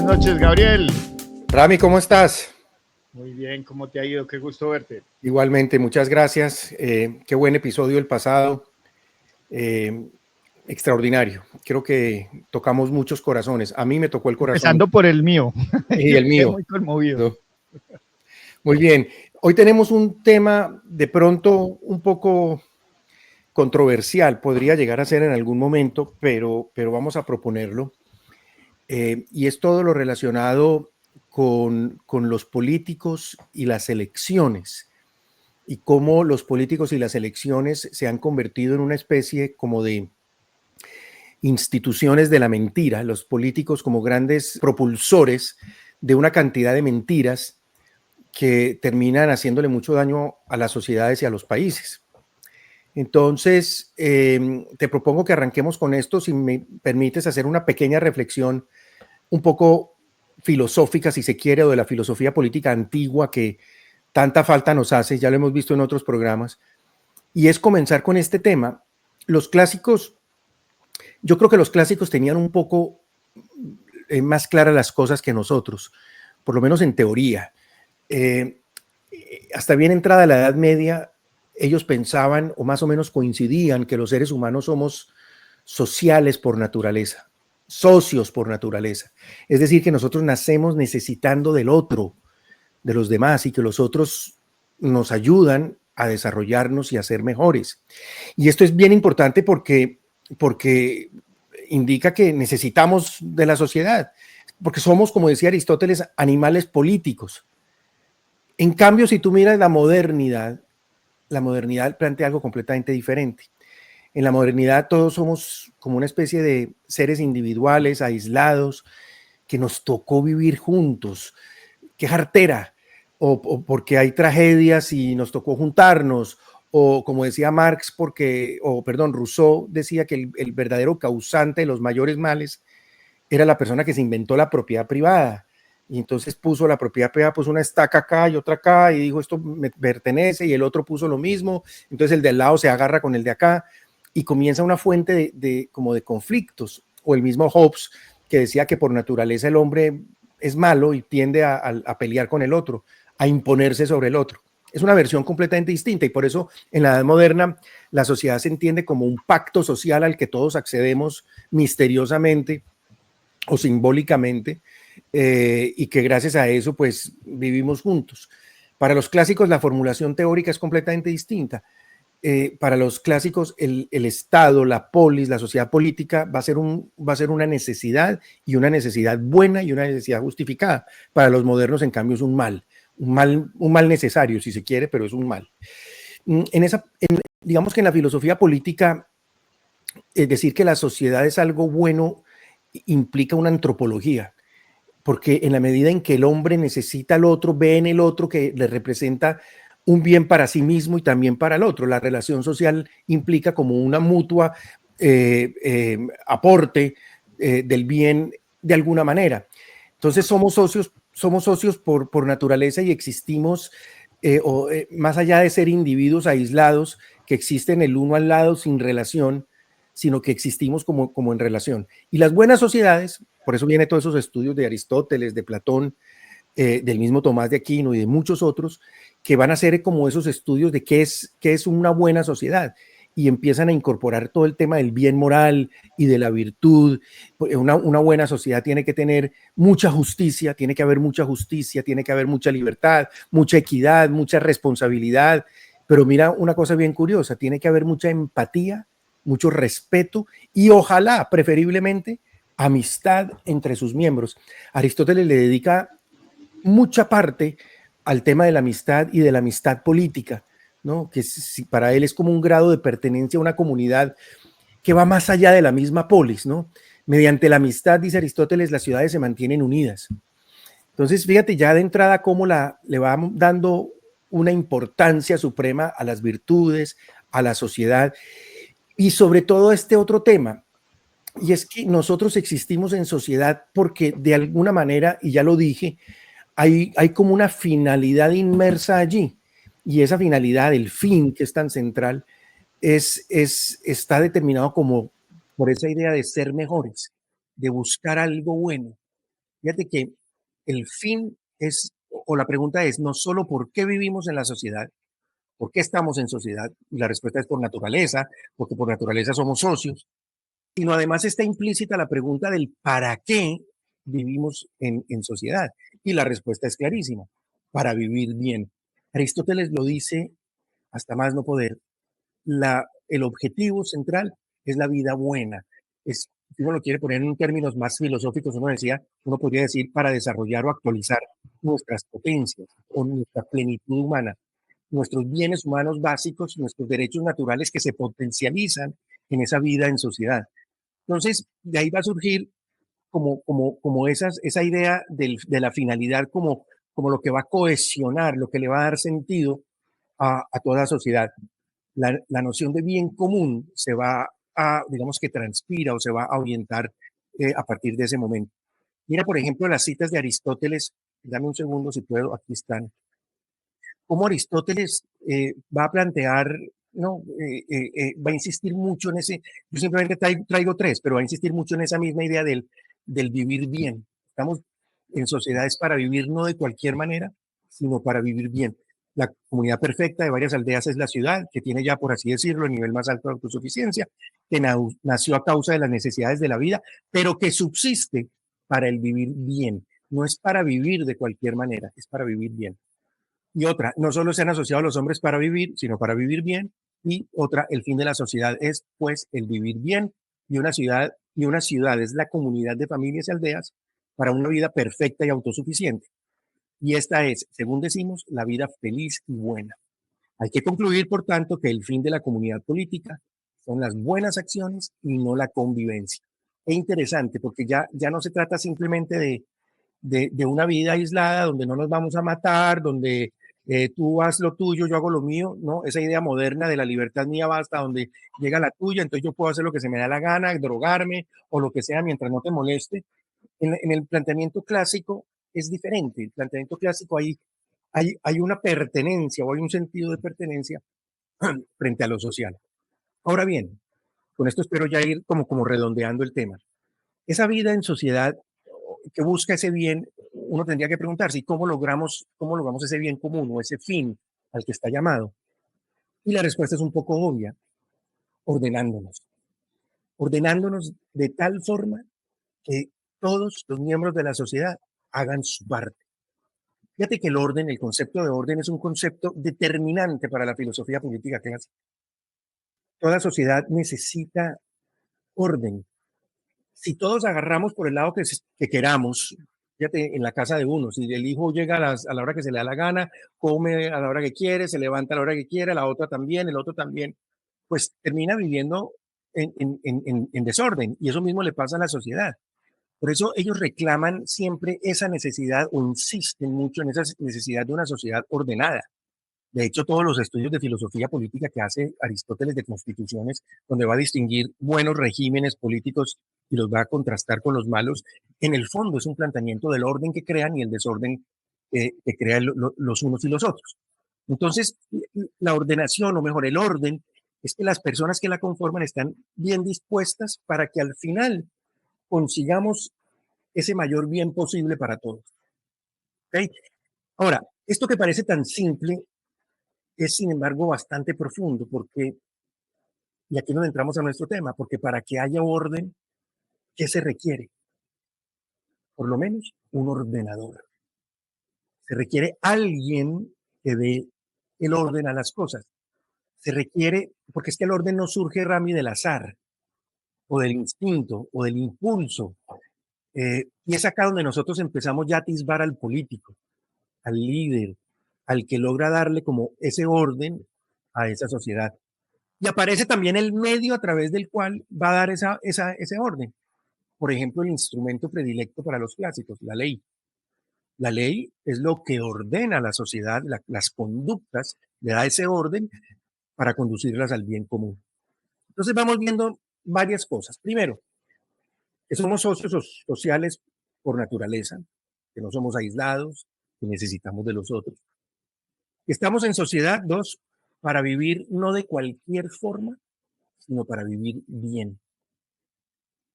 Buenas noches, Gabriel. Rami, ¿cómo estás? Muy bien, ¿cómo te ha ido? Qué gusto verte. Igualmente, muchas gracias. Qué buen episodio el pasado. Extraordinario. Creo que tocamos muchos corazones. A mí me tocó el corazón. Empezando por el mío. Y Yo el quedé mío. muy conmovido. ¿No? Muy bien. Hoy tenemos un tema de pronto un poco controversial. Podría llegar a ser en algún momento, pero vamos a proponerlo. Y es todo lo relacionado con los políticos y las elecciones, y cómo los políticos y las elecciones se han convertido en una especie como de instituciones de la mentira, los políticos como grandes propulsores de una cantidad de mentiras que terminan haciéndole mucho daño a las sociedades y a los países. Entonces, te propongo que arranquemos con esto, si me permites hacer una pequeña reflexión un poco filosófica, si se quiere, o de la filosofía política antigua que tanta falta nos hace, ya lo hemos visto en otros programas, y es comenzar con este tema. Los clásicos, yo creo que los clásicos tenían un poco más claras las cosas que nosotros, por lo menos en teoría. Hasta bien entrada la Edad Media, ellos pensaban o más o menos coincidían que los seres humanos somos sociales por naturaleza, socios por naturaleza. Es decir, que nosotros nacemos necesitando del otro, de los demás, y que los otros nos ayudan a desarrollarnos y a ser mejores. Y esto es bien importante porque indica que necesitamos de la sociedad, porque somos, como decía Aristóteles, animales políticos. En cambio, si tú miras la modernidad plantea algo completamente diferente. En la modernidad todos somos como una especie de seres individuales, aislados, que nos tocó vivir juntos. Qué jartera, o porque hay tragedias y nos tocó juntarnos, o como decía Marx, Rousseau decía que el verdadero causante de los mayores males era la persona que se inventó la propiedad privada. Y entonces puso la propiedad privada, puso una estaca acá y otra acá, y dijo esto me pertenece, y el otro puso lo mismo, entonces el de al lado se agarra con el de acá, y comienza una fuente como de conflictos. O el mismo Hobbes, que decía que por naturaleza el hombre es malo y tiende a pelear con el otro, a imponerse sobre el otro. Es una versión completamente distinta, y por eso en la Edad Moderna la sociedad se entiende como un pacto social al que todos accedemos misteriosamente o simbólicamente, y que gracias a eso pues vivimos juntos. Para los clásicos la formulación teórica es completamente distinta. Para los clásicos el Estado, la polis, la sociedad política va a ser una necesidad, y una necesidad buena y una necesidad justificada. Para los modernos, en cambio, es un mal necesario, si se quiere, pero es un mal. Digamos que en la filosofía política, decir que la sociedad es algo bueno implica una antropología, porque en la medida en que el hombre necesita al otro, ve en el otro que le representa un bien para sí mismo y también para el otro. La relación social implica como una mutua aporte del bien de alguna manera. Entonces somos socios por naturaleza, y existimos más allá de ser individuos aislados que existen el uno al lado sin relación, sino que existimos como en relación. Y las buenas sociedades, por eso vienen todos esos estudios de Aristóteles, de Platón, del mismo Tomás de Aquino y de muchos otros, que van a ser como esos estudios de qué es una buena sociedad, y empiezan a incorporar todo el tema del bien moral y de la virtud. Una buena sociedad tiene que tener mucha justicia, tiene que haber mucha justicia, tiene que haber mucha libertad, mucha equidad, mucha responsabilidad. Pero mira una cosa bien curiosa, tiene que haber mucha empatía, mucho respeto y ojalá, preferiblemente, amistad entre sus miembros. Aristóteles le dedica mucha parte al tema de la amistad y de la amistad política, ¿no? Que para él es como un grado de pertenencia a una comunidad que va más allá de la misma polis, ¿no? Mediante la amistad, dice Aristóteles, las ciudades se mantienen unidas. Entonces, fíjate ya de entrada cómo le va dando una importancia suprema a las virtudes, a la sociedad, y sobre todo este otro tema, y es que nosotros existimos en sociedad porque de alguna manera, y ya lo dije, hay como una finalidad inmersa allí, y esa finalidad, el fin que es tan central, está determinado como por esa idea de ser mejores, de buscar algo bueno. Fíjate que el fin es, o la pregunta es, no solo por qué vivimos en la sociedad, por qué estamos en sociedad, y la respuesta es por naturaleza, porque por naturaleza somos socios, sino además está implícita la pregunta del para qué vivimos en sociedad. Y la respuesta es clarísima, para vivir bien. Aristóteles lo dice hasta más no poder. El objetivo central es la vida buena. Si uno lo quiere poner en términos más filosóficos, uno podría decir para desarrollar o actualizar nuestras potencias o nuestra plenitud humana, nuestros bienes humanos básicos, nuestros derechos naturales que se potencializan en esa vida en sociedad. Entonces, de ahí va a surgir como esa idea de la finalidad como lo que va a cohesionar, lo que le va a dar sentido a toda sociedad. La noción de bien común se va a, digamos que transpira o se va a orientar a partir de ese momento. Mira, por ejemplo, las citas de Aristóteles, dame un segundo si puedo, aquí están. Cómo Aristóteles va a plantear, no, va a insistir mucho en ese, yo simplemente traigo tres, pero va a insistir mucho en esa misma idea del vivir bien. Estamos en sociedades para vivir no de cualquier manera, sino para vivir bien. La comunidad perfecta de varias aldeas es la ciudad, que tiene ya, por así decirlo, el nivel más alto de autosuficiencia, que nació a causa de las necesidades de la vida, pero que subsiste para el vivir bien. No es para vivir de cualquier manera, es para vivir bien. Y otra, no solo se han asociado los hombres para vivir, sino para vivir bien. Y otra, el fin de la sociedad es, pues, el vivir bien. Y una ciudad es la comunidad de familias y aldeas para una vida perfecta y autosuficiente. Y esta es, según decimos, la vida feliz y buena. Hay que concluir, por tanto, que el fin de la comunidad política son las buenas acciones y no la convivencia. Es interesante porque ya no se trata simplemente de una vida aislada donde no nos vamos a matar, donde tú haz lo tuyo, yo hago lo mío, ¿no? Esa idea moderna de la libertad mía basta, donde llega la tuya, entonces yo puedo hacer lo que se me da la gana, drogarme o lo que sea mientras no te moleste. En el planteamiento clásico es diferente. El planteamiento clásico hay una pertenencia o hay un sentido de pertenencia frente a lo social. Ahora bien, con esto espero ya ir como redondeando el tema. Esa vida en sociedad que busca ese bien, uno tendría que preguntarse, ¿cómo logramos ese bien común o ese fin al que está llamado? Y la respuesta es un poco obvia, ordenándonos. Ordenándonos de tal forma que todos los miembros de la sociedad hagan su parte. Fíjate que el concepto de orden es un concepto determinante para la filosofía política clásica. Toda sociedad necesita orden. Si todos agarramos por el lado que queramos, fíjate, en la casa de uno, si el hijo llega a la hora que se le da la gana, come a la hora que quiere, se levanta a la hora que quiere, la otra también, el otro también, pues termina viviendo en desorden. Y eso mismo le pasa a la sociedad. Por eso ellos reclaman siempre esa necesidad o insisten mucho en esa necesidad de una sociedad ordenada. De hecho, todos los estudios de filosofía política que hace Aristóteles de constituciones, donde va a distinguir buenos regímenes políticos y los va a contrastar con los malos, en el fondo es un planteamiento del orden que crean y el desorden que crean los unos y los otros. Entonces, la ordenación, o mejor, el orden, es que las personas que la conforman están bien dispuestas para que al final consigamos ese mayor bien posible para todos. ¿Okay? Ahora, esto que parece tan simple es sin embargo bastante profundo porque, y aquí nos entramos a nuestro tema, porque para que haya orden, ¿qué se requiere? Por lo menos un ordenador. Se requiere alguien que dé el orden a las cosas. Se requiere, porque es que el orden no surge, Rami, del azar, o del instinto, o del impulso. Y es acá donde nosotros empezamos ya a atisbar al político, al líder, al que logra darle como ese orden a esa sociedad. Y aparece también el medio a través del cual va a dar ese orden. Por ejemplo, el instrumento predilecto para los clásicos, la ley. La ley es lo que ordena a la sociedad, las conductas, le da ese orden para conducirlas al bien común. Entonces vamos viendo varias cosas. Primero, que somos socios sociales por naturaleza, que no somos aislados, que necesitamos de los otros. Estamos en sociedad, dos, para vivir no de cualquier forma, sino para vivir bien.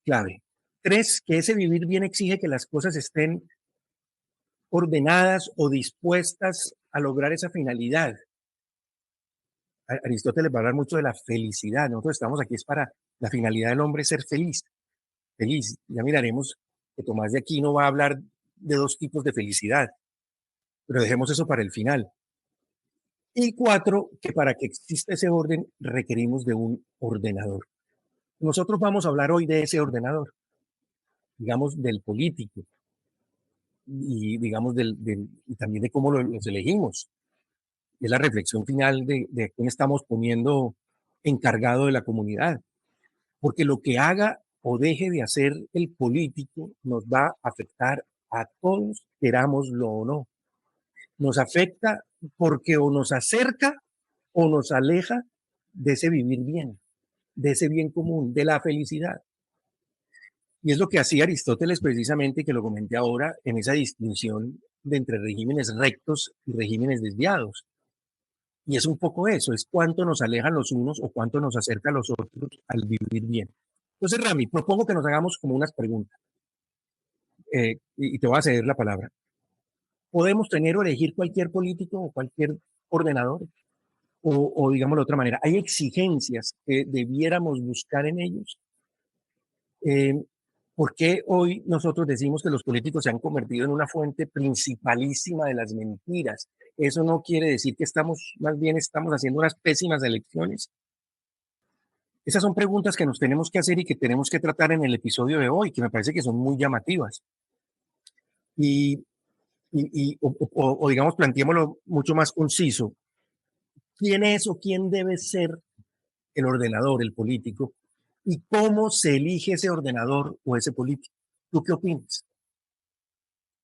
Clave. 3, que ese vivir bien exige que las cosas estén ordenadas o dispuestas a lograr esa finalidad. Aristóteles va a hablar mucho de la felicidad. Nosotros estamos aquí es para la finalidad del hombre ser feliz. Feliz. Ya miraremos que Tomás de Aquino va a hablar de 2 tipos de felicidad, pero dejemos eso para el final. Y 4, que para que exista ese orden requerimos de un ordenador. Nosotros vamos a hablar hoy de ese ordenador, digamos del político y digamos y también de cómo los elegimos. Es la reflexión final de quién estamos poniendo encargado de la comunidad. Porque lo que haga o deje de hacer el político nos va a afectar a todos, querámoslo o no. Nos afecta porque o nos acerca o nos aleja de ese vivir bien, de ese bien común, de la felicidad. Y es lo que hacía Aristóteles precisamente, que lo comenté ahora, en esa distinción de entre regímenes rectos y regímenes desviados. Y es un poco eso, es cuánto nos alejan los unos o cuánto nos acerca a los otros al vivir bien. Entonces, Rami, propongo que nos hagamos como unas preguntas. Y te voy a ceder la palabra. ¿Podemos tener o elegir cualquier político o cualquier ordenador? O digámoslo de otra manera, ¿hay exigencias que debiéramos buscar en ellos? ¿Por qué hoy nosotros decimos que los políticos se han convertido en una fuente principalísima de las mentiras? Eso no quiere decir que más bien estamos haciendo unas pésimas elecciones. Esas son preguntas que nos tenemos que hacer y que tenemos que tratar en el episodio de hoy, que me parece que son muy llamativas. O digamos, planteémoslo mucho más conciso. ¿Quién es o quién debe ser el ordenador, el político? ¿Y cómo se elige ese ordenador o ese político? ¿Tú qué opinas?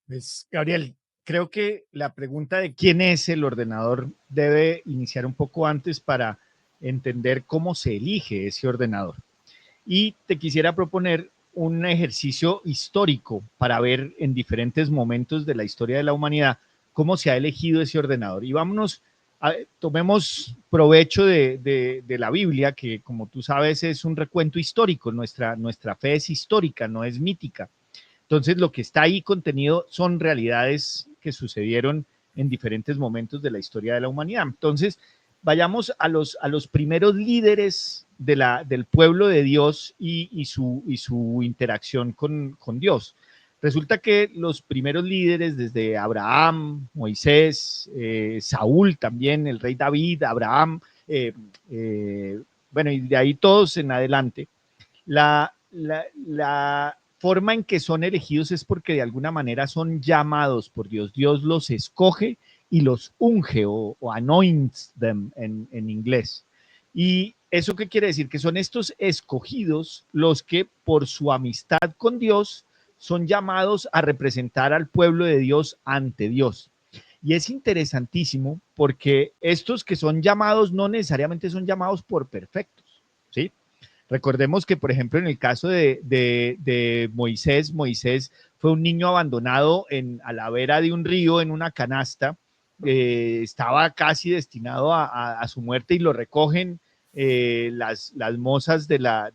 Pues, Gabriel, creo que la pregunta de quién es el ordenador debe iniciar un poco antes para entender cómo se elige ese ordenador. Y te quisiera proponer un ejercicio histórico para ver en diferentes momentos de la historia de la humanidad cómo se ha elegido ese ordenador. Y vámonos, tomemos provecho de la Biblia, que como tú sabes es un recuento histórico, nuestra fe es histórica, no es mítica. Entonces, lo que está ahí contenido son realidades que sucedieron en diferentes momentos de la historia de la humanidad. Entonces, vayamos a los primeros líderes del pueblo de Dios y su interacción con Dios. Resulta que los primeros líderes, desde Abraham, Moisés, Saúl también, el rey David, Abraham, bueno, y de ahí todos en adelante, la forma en que son elegidos es porque de alguna manera son llamados por Dios. Dios los escoge y los unge o anoints them en inglés. ¿Y eso qué quiere decir? Que son estos escogidos los que por su amistad con Dios son llamados a representar al pueblo de Dios ante Dios. Y es interesantísimo porque estos que son llamados no necesariamente son llamados por perfectos, ¿sí? Recordemos que, por ejemplo, en el caso de Moisés, Moisés fue un niño abandonado a la vera de un río en una canasta, estaba casi destinado a su muerte y lo recogen las mozas de la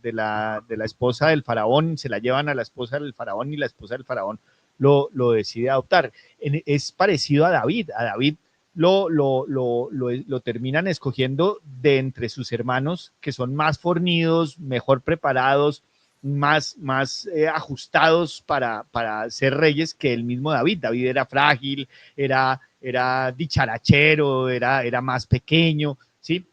esposa del faraón, se la llevan a la esposa del faraón y la esposa del faraón lo decide adoptar. Es parecido a David. A David lo terminan escogiendo de entre sus hermanos que son más fornidos, mejor preparados, más ajustados para ser reyes que el mismo David. David era frágil, era dicharachero, era más pequeño, ¿sí?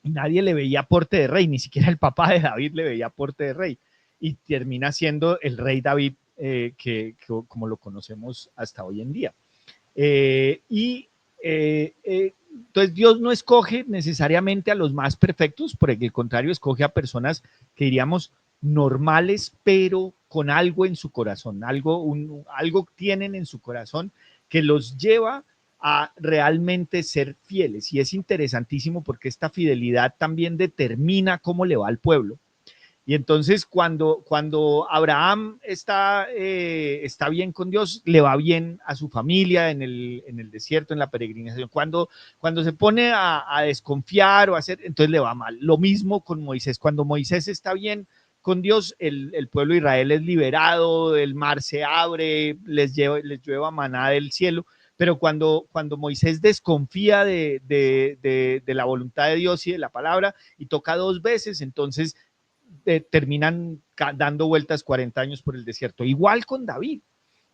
Y nadie le veía porte de rey, ni siquiera el papá de David le veía porte de rey. Y termina siendo el rey David, que como lo conocemos hasta hoy en día. Entonces Dios no escoge necesariamente a los más perfectos, por el contrario, escoge a personas que diríamos normales, pero con algo en su corazón, algo tienen en su corazón que los lleva a realmente ser fieles. Y es interesantísimo porque esta fidelidad también determina cómo le va al pueblo. Y entonces cuando Abraham está bien con Dios, le va bien a su familia en el desierto, en la peregrinación. Cuando se pone a desconfiar o a hacer, entonces le va mal. Lo mismo con Moisés. Cuando Moisés está bien con Dios, el pueblo de Israel es liberado, el mar se abre, les llueva maná del cielo, pero cuando Moisés desconfía de la voluntad de Dios y de la palabra y toca 2 veces, entonces terminan dando vueltas 40 años por el desierto. Igual con David.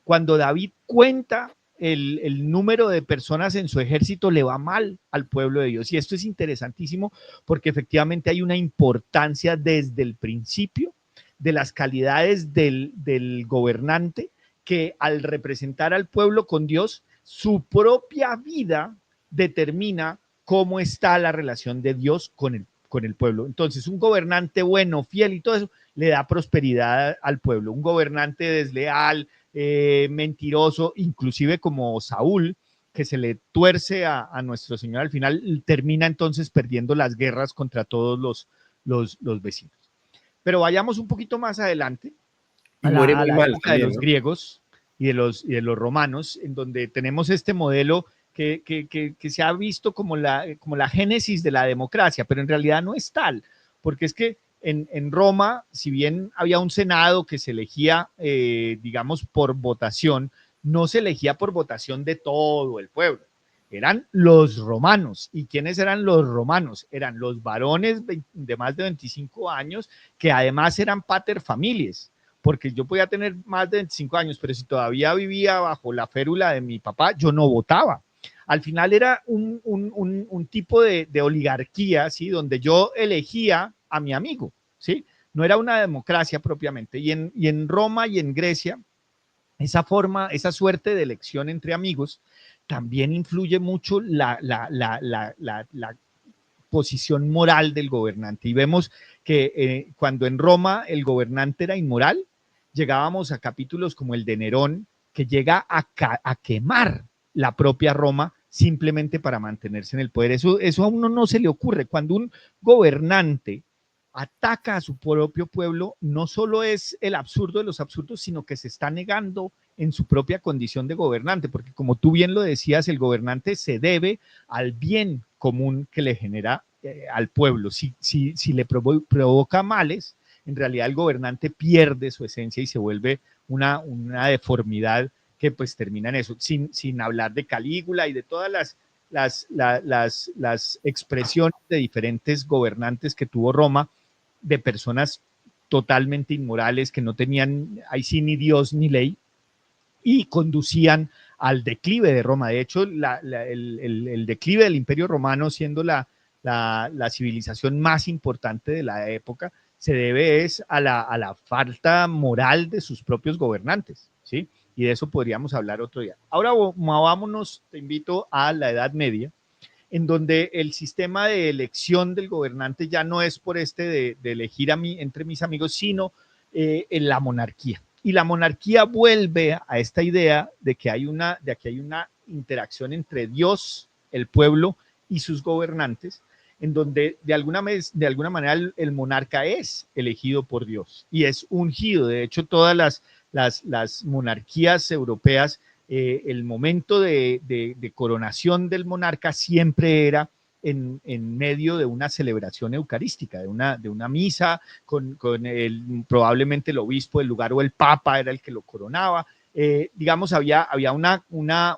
Cuando David cuenta el número de personas en su ejército, le va mal al pueblo de Dios. Y esto es interesantísimo porque efectivamente hay una importancia desde el principio de las calidades del gobernante que al representar al pueblo con Dios, su propia vida determina cómo está la relación de Dios con el pueblo. Entonces, un gobernante bueno, fiel y todo eso, le da prosperidad al pueblo. Un gobernante desleal, mentiroso, inclusive como Saúl, que se le tuerce a nuestro Señor al final, termina entonces perdiendo las guerras contra todos los vecinos. Pero vayamos un poquito más adelante, Y muere a muy la mal época de también, los ¿no? griegos y de los romanos, en donde tenemos este modelo que se ha visto como la génesis de la democracia, pero en realidad no es tal, porque es que en Roma, si bien había un senado que se elegía, digamos, por votación, no se elegía por votación de todo el pueblo. Eran los romanos. ¿Y quiénes eran los romanos? Eran los varones de más de 25 años que además eran pater familias, porque yo podía tener más de 25 años, pero si todavía vivía bajo la férula de mi papá, yo no votaba. Al final era un tipo de oligarquía, ¿sí? Donde yo elegía a mi amigo, ¿sí? No era una democracia propiamente. Y en Roma y en Grecia, esa forma, esa suerte de elección entre amigos, también influye mucho la posición moral del gobernante. Y vemos que cuando en Roma el gobernante era inmoral, llegábamos a capítulos como el de Nerón, que llega a quemar la propia Roma simplemente para mantenerse en el poder. Eso a uno no se le ocurre. Cuando un gobernante ataca a su propio pueblo, no solo es el absurdo de los absurdos, sino que se está negando en su propia condición de gobernante, porque como tú bien lo decías, el gobernante se debe al bien común que le genera al pueblo. Si le provoca males, en realidad el gobernante pierde su esencia y se vuelve una deformidad que pues termina en eso, sin hablar de Calígula y de todas las expresiones de diferentes gobernantes que tuvo Roma, de personas totalmente inmorales que no tenían ahí sí ni Dios ni ley y conducían al declive de Roma. De hecho, el declive del Imperio Romano, siendo la civilización más importante de la época, se debe es a la falta moral de sus propios gobernantes, ¿sí? Y de eso podríamos hablar otro día. Ahora vámonos, te invito a la Edad Media, en donde el sistema de elección del gobernante ya no es por de elegir a mí entre mis amigos, sino en la monarquía. Y la monarquía vuelve a esta idea de que hay una interacción entre Dios, el pueblo y sus gobernantes, en donde de alguna manera el monarca es elegido por Dios y es ungido. De hecho, todas las monarquías europeas, el momento de coronación del monarca siempre era en medio de una celebración eucarística, de una misa, con probablemente el obispo del lugar o el papa era el que lo coronaba. Digamos, había una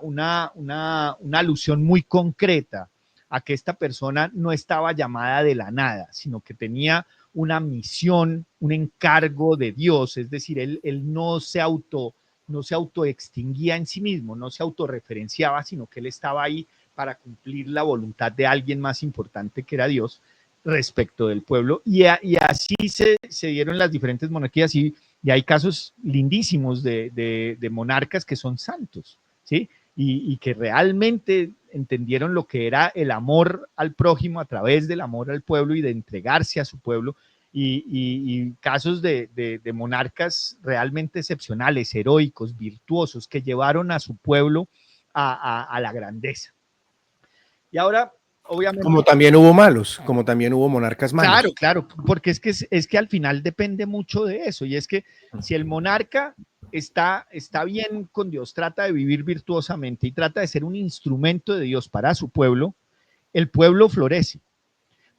alusión muy concreta a que esta persona no estaba llamada de la nada, sino que tenía una misión, un encargo de Dios, es decir, él no se autoextinguía en sí mismo, no se autorreferenciaba, sino que él estaba ahí para cumplir la voluntad de alguien más importante que era Dios respecto del pueblo. Y así se dieron las diferentes monarquías y hay casos lindísimos de monarcas que son santos, ¿sí? Y que realmente entendieron lo que era el amor al prójimo a través del amor al pueblo y de entregarse a su pueblo. Y casos de monarcas realmente excepcionales, heroicos, virtuosos, que llevaron a su pueblo a la grandeza. Y ahora, Como obviamente, también hubo malos, como también hubo monarcas claro, malos. claro, porque es que al final depende mucho de eso, y es que si el monarca está bien con Dios, trata de vivir virtuosamente y trata de ser un instrumento de Dios para su pueblo, el pueblo florece.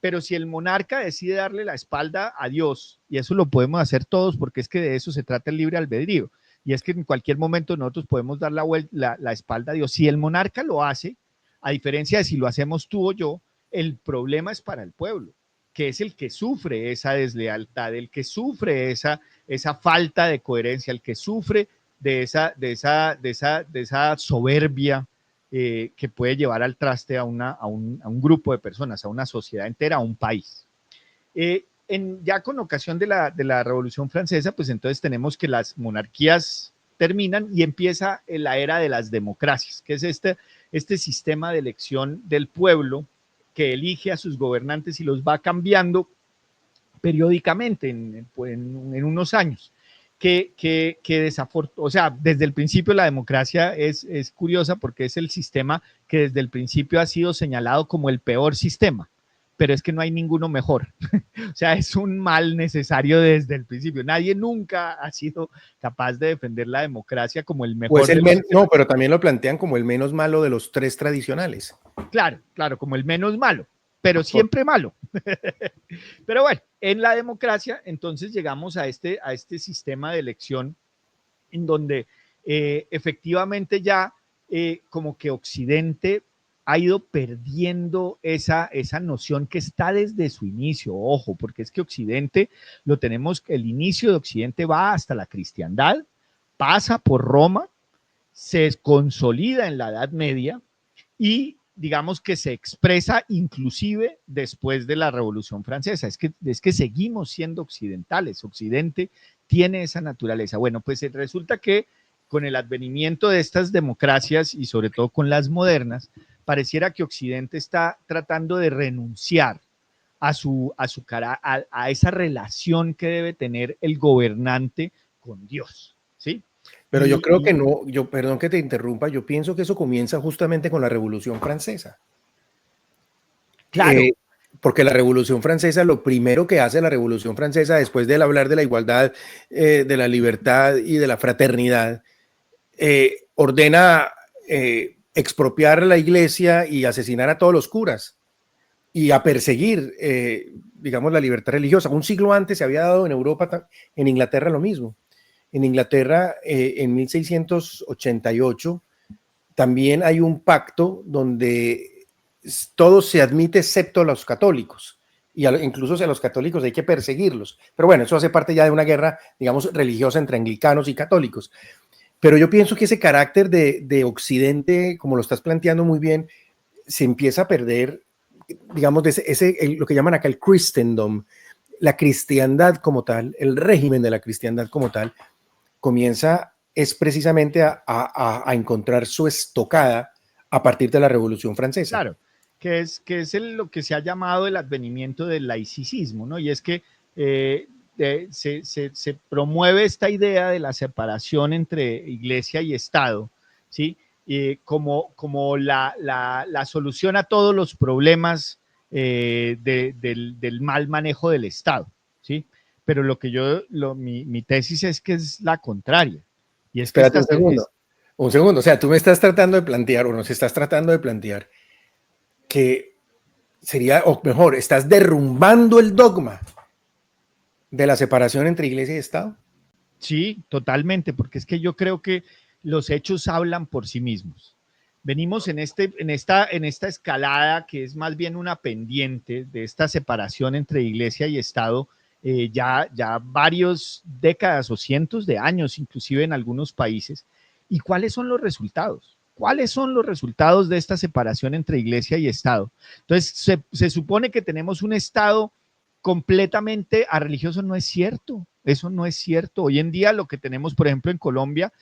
Pero si el monarca decide darle la espalda a Dios, y eso lo podemos hacer todos porque es que de eso se trata el libre albedrío, y es que en cualquier momento nosotros podemos dar la espalda a Dios. Si el monarca lo hace, a diferencia de si lo hacemos tú o yo, el problema es para el pueblo, que es el que sufre esa deslealtad, el que sufre esa falta de coherencia, el que sufre de esa soberbia que puede llevar al traste a un grupo de personas, a una sociedad entera, a un país. Ya con ocasión de la Revolución Francesa, pues entonces tenemos que las monarquías terminan y empieza la era de las democracias, que es este sistema de elección del pueblo que elige a sus gobernantes y los va cambiando periódicamente en unos años. O sea, desde el principio la democracia es curiosa porque es el sistema que desde el principio ha sido señalado como el peor sistema, pero es que no hay ninguno mejor. O sea, es un mal necesario desde el principio. Nadie nunca ha sido capaz de defender la democracia como el mejor de los sistemas. No, pero también lo plantean como el menos malo de los tres tradicionales. Claro, claro, como el menos malo, pero siempre malo. Pero bueno, en la democracia, entonces llegamos a este sistema de elección en donde efectivamente ya como que Occidente ha ido perdiendo esa noción que está desde su inicio, ojo, porque es que Occidente lo tenemos, el inicio de Occidente va hasta la cristiandad, pasa por Roma, se consolida en la Edad Media y digamos que se expresa inclusive después de la Revolución Francesa. Es que seguimos siendo occidentales, Occidente tiene esa naturaleza. Bueno, pues resulta que con el advenimiento de estas democracias y sobre todo con las modernas, pareciera que Occidente está tratando de renunciar a esa relación que debe tener el gobernante con Dios, ¿sí? Pero yo creo que no, perdón que te interrumpa, yo pienso que eso comienza justamente con la Revolución Francesa. Claro. Porque la Revolución Francesa, lo primero que hace la Revolución Francesa, después de hablar de la igualdad, de la libertad y de la fraternidad, ordena expropiar la iglesia y asesinar a todos los curas y a perseguir, digamos, la libertad religiosa. Un siglo antes se había dado en Europa, en Inglaterra lo mismo. En Inglaterra, en 1688, también hay un pacto donde todo se admite excepto a los católicos, y incluso a los católicos hay que perseguirlos. Pero bueno, eso hace parte ya de una guerra, digamos, religiosa entre anglicanos y católicos. Pero yo pienso que ese carácter de Occidente, como lo estás planteando muy bien, se empieza a perder, digamos, lo que llaman acá el Christendom, la cristiandad como tal, el régimen de la cristiandad como tal, comienza es precisamente a encontrar su estocada a partir de la Revolución Francesa. Claro, que es lo que se ha llamado el advenimiento del laicismo, ¿no? Y es que se promueve esta idea de la separación entre iglesia y Estado, ¿sí? Como la solución a todos los problemas del mal manejo del Estado, ¿sí? Pero mi tesis es que es la contraria. Y es Espérate un segundo, o sea, tú me estás tratando de plantear, o nos estás tratando de plantear, que sería, o mejor, estás derrumbando el dogma de la separación entre iglesia y Estado. Sí, totalmente, porque es que yo creo que los hechos hablan por sí mismos. Venimos en esta escalada que es más bien una pendiente de esta separación entre iglesia y Estado, ya varios décadas o cientos de años, inclusive en algunos países. ¿Y cuáles son los resultados? ¿Cuáles son los resultados de esta separación entre iglesia y Estado? Entonces, se supone que tenemos un Estado completamente a religioso. No es cierto, eso no es cierto. Hoy en día lo que tenemos, por ejemplo, en Colombia,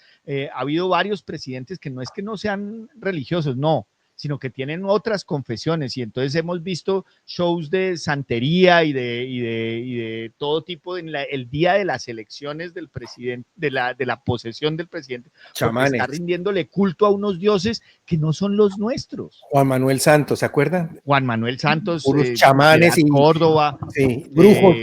ha habido varios presidentes que no es que no sean religiosos, no, sino que tienen otras confesiones, y entonces hemos visto shows de santería y de todo tipo en el día de las elecciones del presidente, de la posesión del presidente, Chamanes. porque está rindiéndole culto a unos dioses que no son los nuestros. Juan Manuel Santos, ¿se acuerdan? Juan Manuel Santos, chamanes y Córdoba, sí, brujos.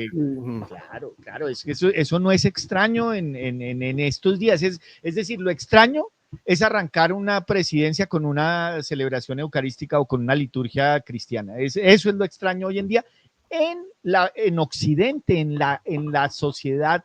Claro, es que eso no es extraño en estos días, es decir, lo extraño es arrancar una presidencia con una celebración eucarística o con una liturgia cristiana. Eso es lo extraño hoy en día, en Occidente, en la sociedad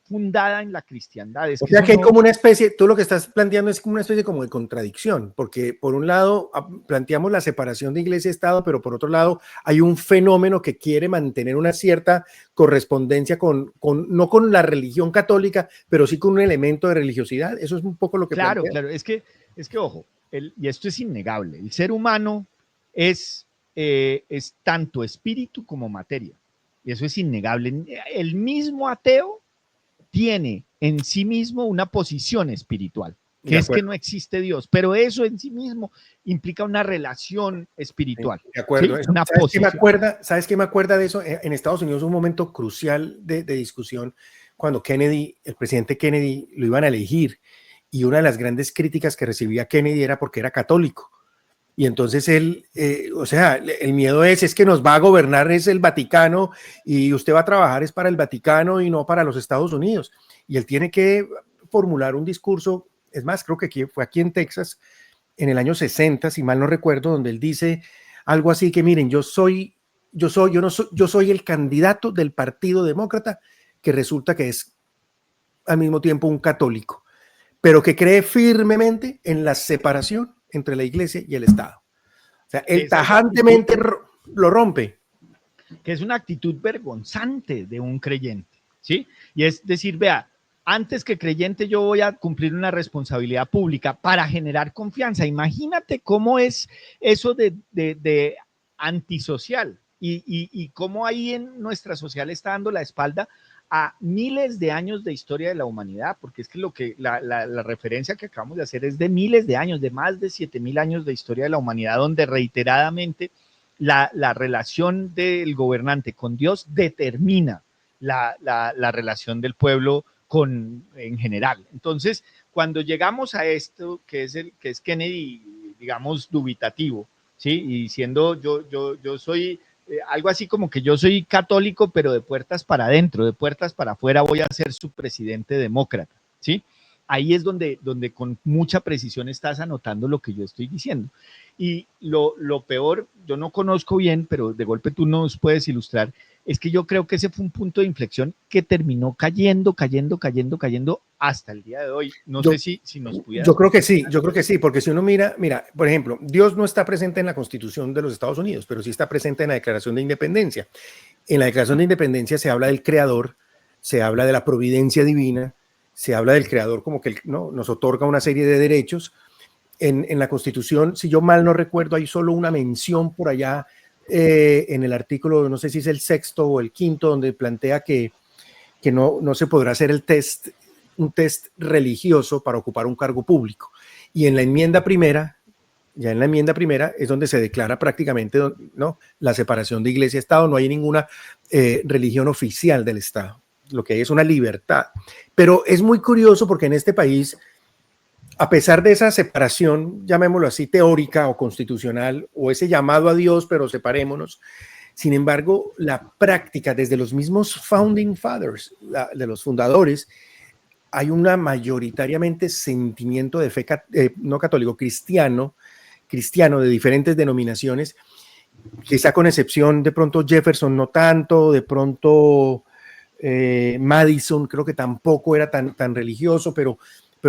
fundada en la cristiandad. Es O que sea eso que hay no, como una especie, tú lo que estás planteando es como una especie como de contradicción, porque por un lado planteamos la separación de iglesia y Estado, pero por otro lado hay un fenómeno que quiere mantener una cierta correspondencia no con la religión católica, pero sí con un elemento de religiosidad. Eso es un poco lo que claro, plantea. claro, es que ojo, y esto es innegable, el ser humano es tanto espíritu como materia, y eso es innegable. El mismo ateo tiene en sí mismo una posición espiritual, que De es que acuerdo. no existe Dios, pero eso en sí mismo implica una relación Sí, espiritual, de acuerdo. ¿sí? Eso, Una ¿sabes qué me posición. acuerda? ¿Sabes qué me acuerda de eso? En Estados Unidos un momento crucial de discusión cuando Kennedy, el presidente Kennedy, lo iban a elegir y una de las grandes críticas que recibía Kennedy era porque era católico. Y entonces él, o sea, el miedo es que nos va a gobernar es el Vaticano y usted va a trabajar es para el Vaticano y no para los Estados Unidos. Y él tiene que formular un discurso, es más, creo que fue aquí en Texas, en el año 60, si mal no recuerdo, donde él dice algo así que miren, yo soy el candidato del Partido Demócrata que resulta que es al mismo tiempo un católico, pero que cree firmemente en la separación entre la iglesia y el Estado. O sea, él Esa es la actitud, tajantemente lo rompe. que es una actitud vergonzante de un creyente, ¿sí? Y es decir, vea, antes que creyente yo voy a cumplir una responsabilidad pública para generar confianza. Imagínate cómo es eso de antisocial y cómo ahí en nuestra sociedad está dando la espalda a miles de años de historia de la humanidad, porque es que la referencia que acabamos de hacer es de miles de años, de más de 7.000 años de historia de la humanidad, donde reiteradamente la relación del gobernante con Dios determina la relación del pueblo en general. Entonces, cuando llegamos a esto, que es Kennedy, digamos, dubitativo, ¿sí? Y diciendo, yo soy algo así como que yo soy católico, pero de puertas para adentro, de puertas para afuera voy a ser su presidente demócrata, ¿sí? Ahí es donde con mucha precisión estás anotando lo que yo estoy diciendo. Y lo peor, yo no conozco bien, pero de golpe tú nos puedes ilustrar, es que yo creo que ese fue un punto de inflexión que terminó cayendo hasta el día de hoy. No sé Yo, si nos yo pudieras creo que profundizar. sí, yo creo que sí, porque si uno mira, por ejemplo, Dios no está presente en la Constitución de los Estados Unidos, pero sí está presente en la Declaración de Independencia. En la Declaración de Independencia se habla del Creador, se habla de la providencia divina, se habla del Creador como que ¿no? nos otorga una serie de derechos. En la Constitución, si yo mal no recuerdo, hay solo una mención por allá en el artículo, no sé si es el sexto o el quinto, donde plantea que no se podrá hacer un test religioso para ocupar un cargo público. Y en la enmienda primera, ya en la enmienda primera es donde se declara prácticamente ¿no? la separación de iglesia y Estado, no hay ninguna religión oficial del Estado, lo que hay es una libertad. Pero es muy curioso porque en este país, a pesar de esa separación, llamémoslo así, teórica o constitucional, o ese llamado a Dios, pero separémonos, sin embargo, la práctica desde los mismos founding fathers, de los fundadores, hay una mayoritariamente sentimiento de fe, no católico, cristiano de diferentes denominaciones, quizá con excepción de pronto Jefferson no tanto, de pronto Madison creo que tampoco era tan religioso, pero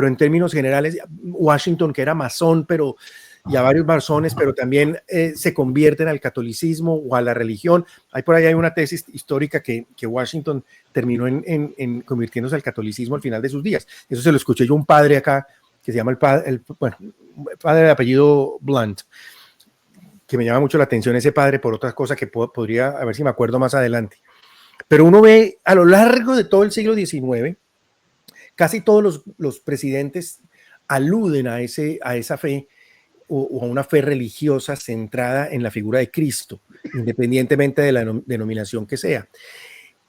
en términos generales, Washington que era masón, pero y a varios masones, pero también se convierten al catolicismo o a la religión. Hay por ahí hay una tesis histórica que Washington terminó en convirtiéndose al catolicismo al final de sus días. Eso se lo escuché yo a un padre acá, que se llama padre de apellido Blunt, que me llama mucho la atención ese padre por otras cosas que podría, a ver si me acuerdo más adelante. Pero uno ve a lo largo de todo el siglo XIX, casi todos los presidentes aluden a esa fe o a una fe religiosa centrada en la figura de Cristo, independientemente de la denominación que sea.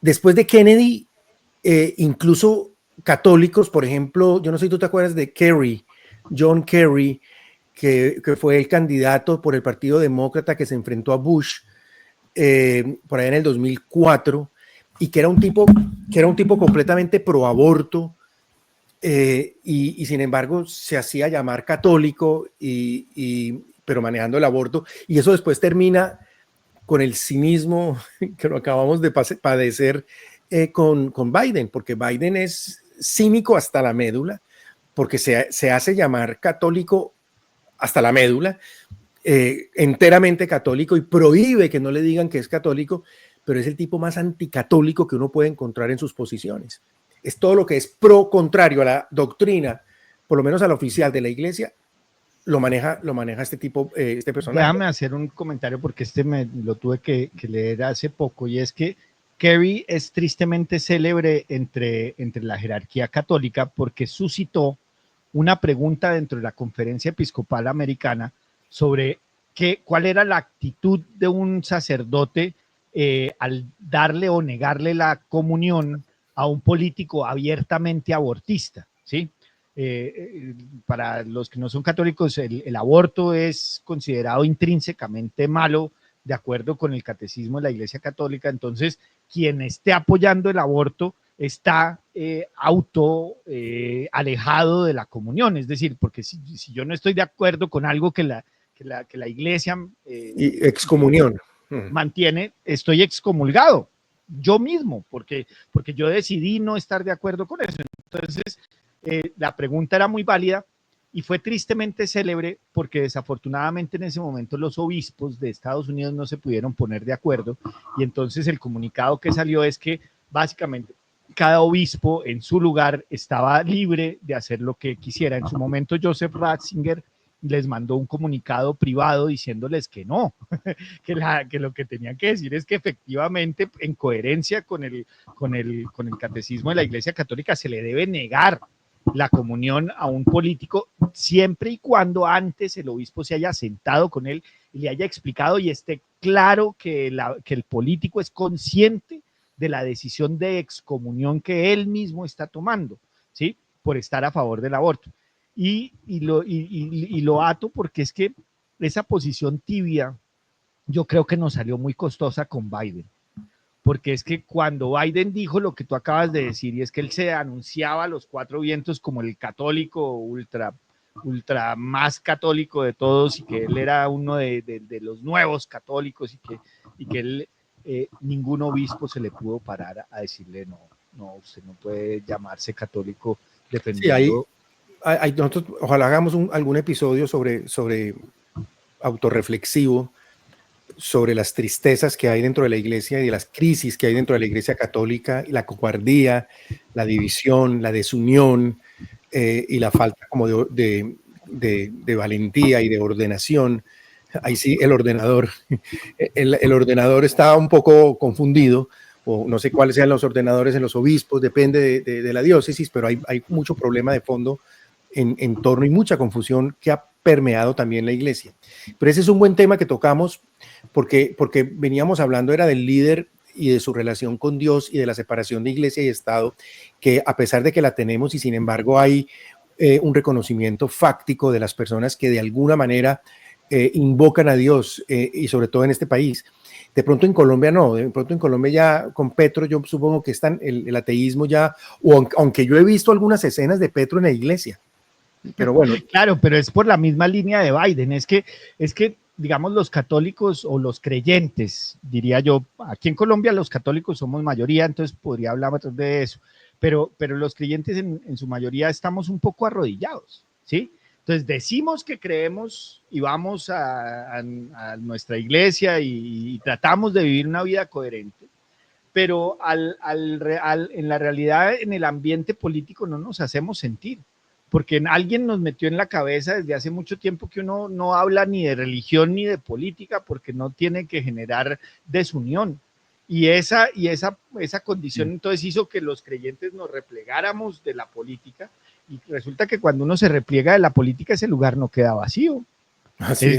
Después de Kennedy, incluso católicos, por ejemplo, yo no sé si tú te acuerdas de John Kerry, que fue el candidato por el Partido Demócrata que se enfrentó a Bush por allá en el 2004, y que era un tipo completamente pro aborto, y sin embargo se hacía llamar católico, pero manejando el aborto, y eso después termina con el cinismo que lo acabamos de padecer con Biden, porque Biden es cínico hasta la médula, porque se hace llamar católico hasta la médula, enteramente católico, y prohíbe que no le digan que es católico, pero es el tipo más anticatólico que uno puede encontrar en sus posiciones. Es todo lo que es contrario a la doctrina, por lo menos a la oficial de la iglesia, lo maneja este tipo, este personaje. Déjame hacer un comentario porque lo tuve que leer hace poco, y es que Kerry es tristemente célebre entre la jerarquía católica porque suscitó una pregunta dentro de la Conferencia Episcopal Americana sobre cuál era la actitud de un sacerdote al darle o negarle la comunión a un político abiertamente abortista, ¿sí? Para los que no son católicos, el aborto es considerado intrínsecamente malo de acuerdo con el catecismo de la Iglesia Católica. Entonces, quien esté apoyando el aborto está alejado de la comunión. Es decir, porque si yo no estoy de acuerdo con algo que la Iglesia y excomunión mantiene, estoy excomulgado yo mismo, porque yo decidí no estar de acuerdo con eso. Entonces, la pregunta era muy válida y fue tristemente célebre porque desafortunadamente en ese momento los obispos de Estados Unidos no se pudieron poner de acuerdo, y entonces el comunicado que salió es que básicamente cada obispo en su lugar estaba libre de hacer lo que quisiera. En su momento Joseph Ratzinger les mandó un comunicado privado diciéndoles que no, que lo que tenían que decir es que efectivamente, en coherencia con el catecismo de la Iglesia Católica, se le debe negar la comunión a un político siempre y cuando antes el obispo se haya sentado con él y le haya explicado y esté claro que el político es consciente de la decisión de excomunión que él mismo está tomando, ¿sí? Por estar a favor del aborto. Y lo ato porque es que esa posición tibia yo creo que nos salió muy costosa con Biden, porque es que cuando Biden dijo lo que tú acabas de decir, y es que él se anunciaba a los cuatro vientos como el católico ultra más católico de todos, y que él era uno de los nuevos católicos, y que él, ningún obispo se le pudo parar a decirle no, usted no puede llamarse católico defendiendo. Sí, nosotros ojalá hagamos algún episodio sobre autorreflexivo, sobre las tristezas que hay dentro de la iglesia y las crisis que hay dentro de la iglesia católica, y la cobardía, la división, la desunión, y la falta como de valentía y de ordenación. Ahí sí, el ordenador está un poco confundido, o no sé cuáles sean los ordenadores en los obispos, depende de la diócesis, pero hay mucho problema de fondo en torno, y mucha confusión que ha permeado también la iglesia. Pero ese es un buen tema que tocamos porque veníamos hablando era del líder y de su relación con Dios y de la separación de iglesia y Estado, que a pesar de que la tenemos, y sin embargo hay un reconocimiento fáctico de las personas que de alguna manera invocan a Dios, y sobre todo en este país. De pronto en Colombia no, de pronto en Colombia ya con Petro yo supongo que están el ateísmo ya, o aunque yo he visto algunas escenas de Petro en la iglesia, pero bueno. Claro, pero es por la misma línea de Biden, es que digamos, los católicos o los creyentes, diría yo, aquí en Colombia los católicos somos mayoría, entonces podría hablar de eso, pero los creyentes en su mayoría estamos un poco arrodillados, ¿sí? Entonces decimos que creemos y vamos a nuestra iglesia y tratamos de vivir una vida coherente, pero en la realidad, en el ambiente político no nos hacemos sentir, porque alguien nos metió en la cabeza desde hace mucho tiempo que uno no habla ni de religión ni de política porque no tiene que generar desunión. Y esa condición entonces hizo que los creyentes nos replegáramos de la política, y resulta que cuando uno se repliega de la política, ese lugar no queda vacío.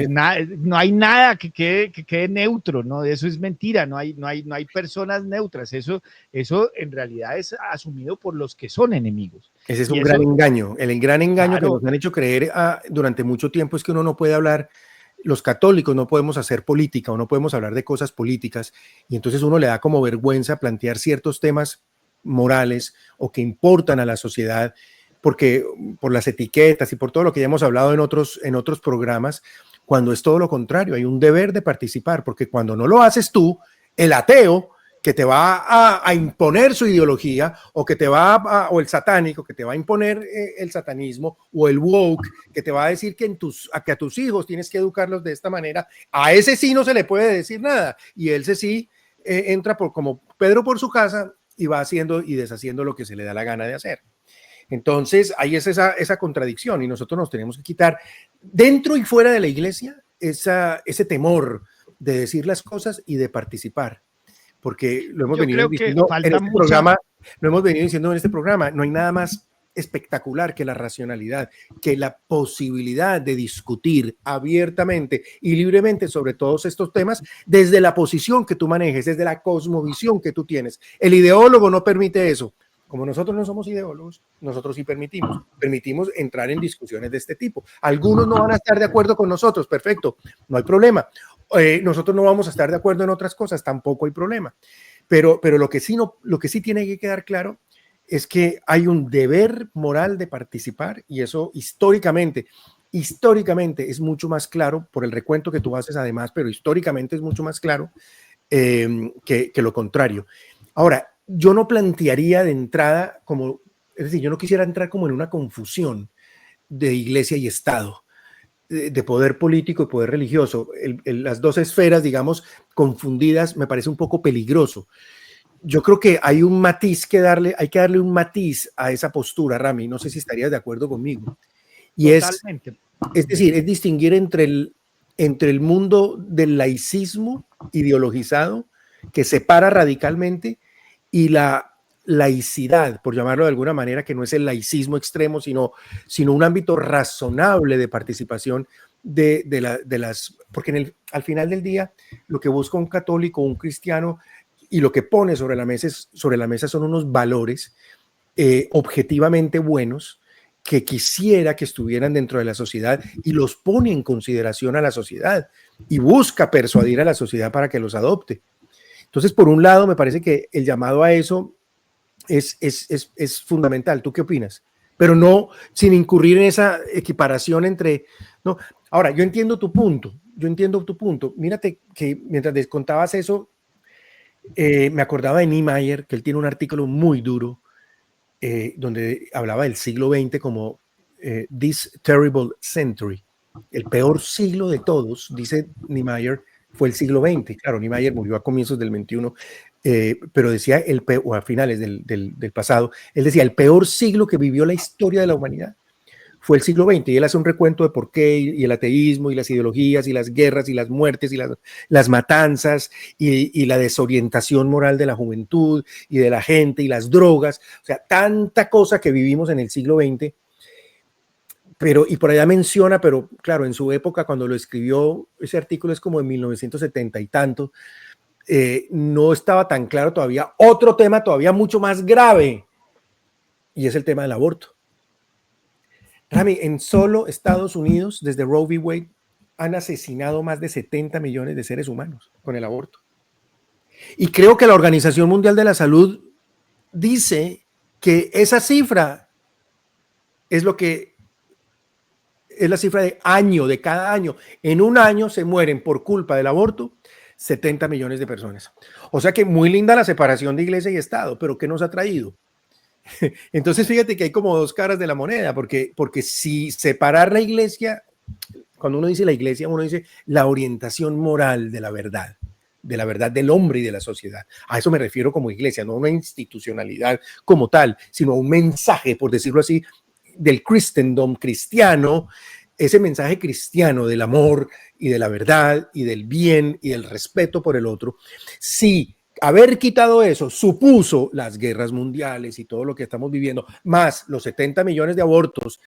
No hay nada que quede neutro, ¿no? Eso es mentira, no hay personas neutras, eso en realidad es asumido por los que son enemigos. Ese es un gran engaño, el gran engaño que nos han hecho creer durante mucho tiempo es que uno no puede hablar, los católicos no podemos hacer política o no podemos hablar de cosas políticas, y entonces uno le da como vergüenza plantear ciertos temas morales o que importan a la sociedad, porque por las etiquetas y por todo lo que ya hemos hablado en otros programas, cuando es todo lo contrario, hay un deber de participar, porque cuando no lo haces tú, el ateo que te va a imponer su ideología, o que te va o el satánico que te va a imponer el satanismo, o el woke que te va a decir que, que a tus hijos tienes que educarlos de esta manera, a ese sí no se le puede decir nada, y él sí entra como Pedro por su casa y va haciendo y deshaciendo lo que se le da la gana de hacer. Entonces, ahí es esa contradicción, y nosotros nos tenemos que quitar dentro y fuera de la iglesia ese temor de decir las cosas y de participar, porque lo hemos venido diciendo en este programa, no hay nada más espectacular que la racionalidad, que la posibilidad de discutir abiertamente y libremente sobre todos estos temas desde la posición que tú manejes, desde la cosmovisión que tú tienes. El ideólogo no permite eso. Como nosotros no somos ideólogos, nosotros sí permitimos entrar en discusiones de este tipo. Algunos no van a estar de acuerdo con nosotros, perfecto, no hay problema. Nosotros no vamos a estar de acuerdo en otras cosas, tampoco hay problema. Pero lo que sí tiene que quedar claro es que hay un deber moral de participar, y eso históricamente es mucho más claro por el recuento que tú haces además, pero históricamente es mucho más claro que lo contrario. Ahora, yo no plantearía de entrada es decir, yo no quisiera entrar como en una confusión de iglesia y Estado, de poder político y poder religioso. Las dos esferas, digamos, confundidas, me parece un poco peligroso. Yo creo que hay que darle un matiz a esa postura, Rami. No sé si estarías de acuerdo conmigo. Y Totalmente. es decir, es distinguir entre el mundo del laicismo ideologizado, que separa radicalmente, y la laicidad, por llamarlo de alguna manera, que no es el laicismo extremo, sino un ámbito razonable de participación porque al final del día, lo que busca un católico, un cristiano, y lo que pone sobre la mesa son unos valores objetivamente buenos, que quisiera que estuvieran dentro de la sociedad, y los pone en consideración a la sociedad y busca persuadir a la sociedad para que los adopte. Entonces, por un lado, me parece que el llamado a eso es fundamental. ¿Tú qué opinas? Pero no sin incurrir en esa equiparación entre... No. Ahora, yo entiendo tu punto. Mírate que mientras les contabas eso, me acordaba de Niemeyer, que él tiene un artículo muy duro donde hablaba del siglo XX como This Terrible Century, el peor siglo de todos, dice Niemeyer, fue el siglo XX. Claro, Niemeyer murió a comienzos del XXI, pero decía, o a finales del pasado, él decía, el peor siglo que vivió la historia de la humanidad fue el siglo XX, y él hace un recuento de por qué, y el ateísmo, y las ideologías, y las guerras, y las muertes, y las matanzas, y la desorientación moral de la juventud, y de la gente, y las drogas, o sea, tanta cosa que vivimos en el siglo XX, y por allá menciona, pero claro, en su época, cuando lo escribió, ese artículo es como en 1970 y tanto, no estaba tan claro todavía otro tema todavía mucho más grave, y es el tema del aborto. Rami, en solo Estados Unidos, desde Roe v. Wade, han asesinado más de 70 millones de seres humanos con el aborto. Y creo que la Organización Mundial de la Salud dice que esa cifra es la cifra de cada año. En un año se mueren por culpa del aborto 70 millones de personas. O sea que muy linda la separación de iglesia y Estado, pero ¿qué nos ha traído? Entonces fíjate que hay como dos caras de la moneda, porque si separar la iglesia, cuando uno dice la iglesia, uno dice la orientación moral de la verdad del hombre y de la sociedad. A eso me refiero como iglesia, no una institucionalidad como tal, sino un mensaje, por decirlo así, del Christendom cristiano, ese mensaje cristiano del amor y de la verdad y del bien y del respeto por el otro. Sí, haber quitado eso supuso las guerras mundiales y todo lo que estamos viviendo, más los 70 millones de abortos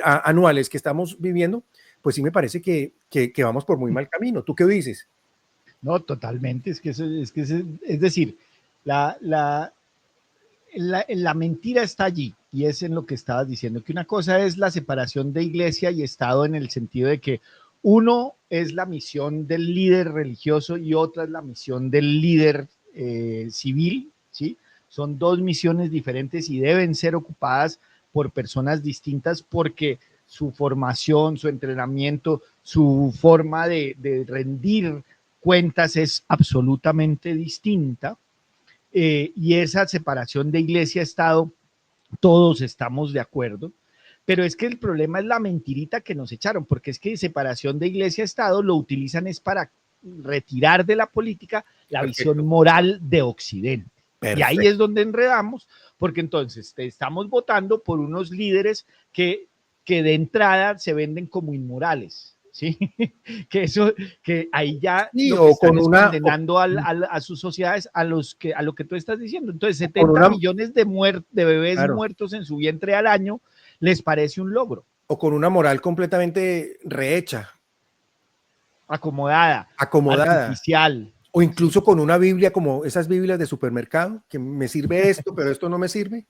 anuales que estamos viviendo, pues sí me parece que vamos por muy mal camino. ¿Tú qué dices? No, totalmente. Es decir, la mentira está allí, y es en lo que estabas diciendo, que una cosa es la separación de iglesia y Estado, en el sentido de que uno es la misión del líder religioso y otra es la misión del líder civil, ¿sí? Son dos misiones diferentes y deben ser ocupadas por personas distintas, porque su formación, su entrenamiento, su forma de rendir cuentas es absolutamente distinta, y esa separación de iglesia-estado, todos estamos de acuerdo, pero es que el problema es la mentirita que nos echaron, porque es que separación de iglesia-estado lo utilizan es para retirar de la política la visión Perfecto. moral de Occidente. Y ahí es Perfecto. donde enredamos, porque entonces te estamos votando por unos líderes que de entrada se venden como inmorales, ¿sí? Que eso, que ahí ya Sí, lo que están es condenando a sus sociedades a lo que tú estás diciendo. Entonces, o con 70 una, millones de bebés claro, muertos en su vientre al año les parece un logro, o con una moral completamente rehecha, acomodada, acomodada, artificial. o Sí. incluso con una Biblia como esas Biblias de supermercado, que me sirve esto, pero esto no me sirve.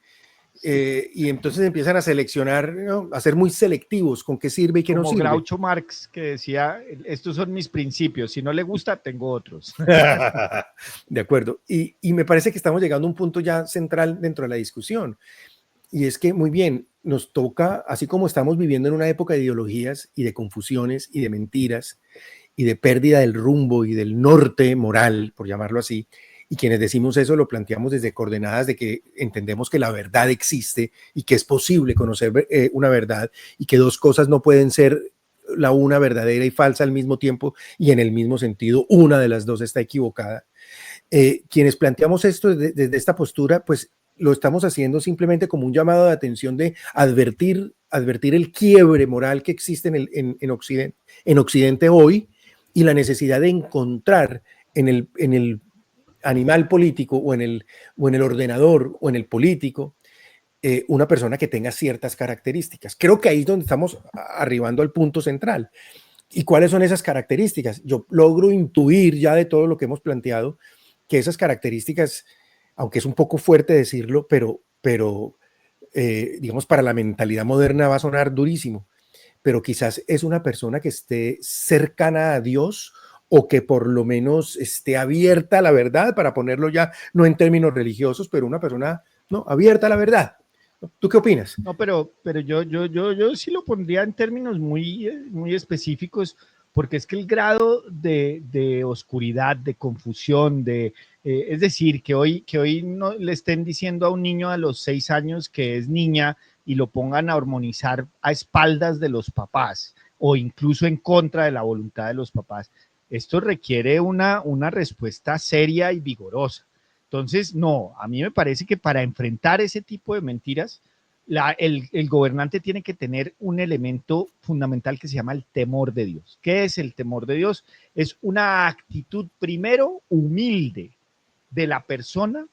Y entonces empiezan a seleccionar, ¿no? A ser muy selectivos con qué sirve y qué no Como sirve. Groucho Marx, que decía, estos son mis principios, si no le gusta, tengo otros. De acuerdo. Y me parece que estamos llegando a un punto ya central dentro de la discusión. Y es que, muy bien, nos toca, así como estamos viviendo en una época de ideologías y de confusiones y de mentiras y de pérdida del rumbo y del norte moral, por llamarlo así, y quienes decimos eso lo planteamos desde coordenadas de que entendemos que la verdad existe y que es posible conocer una verdad y que dos cosas no pueden ser la una verdadera y falsa al mismo tiempo y en el mismo sentido, una de las dos está equivocada. Quienes planteamos esto desde esta postura, pues lo estamos haciendo simplemente como un llamado de atención de advertir el quiebre moral que existe en Occidente hoy y la necesidad de encontrar en el animal político o en el ordenador o en el político una persona que tenga ciertas características. Creo que ahí es donde estamos arribando al punto central. ¿Y cuáles son esas características? Yo logro intuir ya de todo lo que hemos planteado que esas características, aunque es un poco fuerte decirlo, pero digamos, para la mentalidad moderna va a sonar durísimo, pero quizás es una persona que esté cercana a Dios o que por lo menos esté abierta a la verdad, para ponerlo ya no en términos religiosos, pero una persona no abierta a la verdad. ¿Tú qué opinas? No, pero yo sí lo pondría en términos muy específicos, porque es que el grado de oscuridad, de confusión, es decir, que hoy no le estén diciendo a un niño a los 6 años que es niña y lo pongan a hormonizar a espaldas de los papás o incluso en contra de la voluntad de los papás, esto requiere una respuesta seria y vigorosa. Entonces, no, a mí me parece que para enfrentar ese tipo de mentiras, el gobernante tiene que tener un elemento fundamental que se llama el temor de Dios. ¿Qué es el temor de Dios? Es una actitud primero humilde de la persona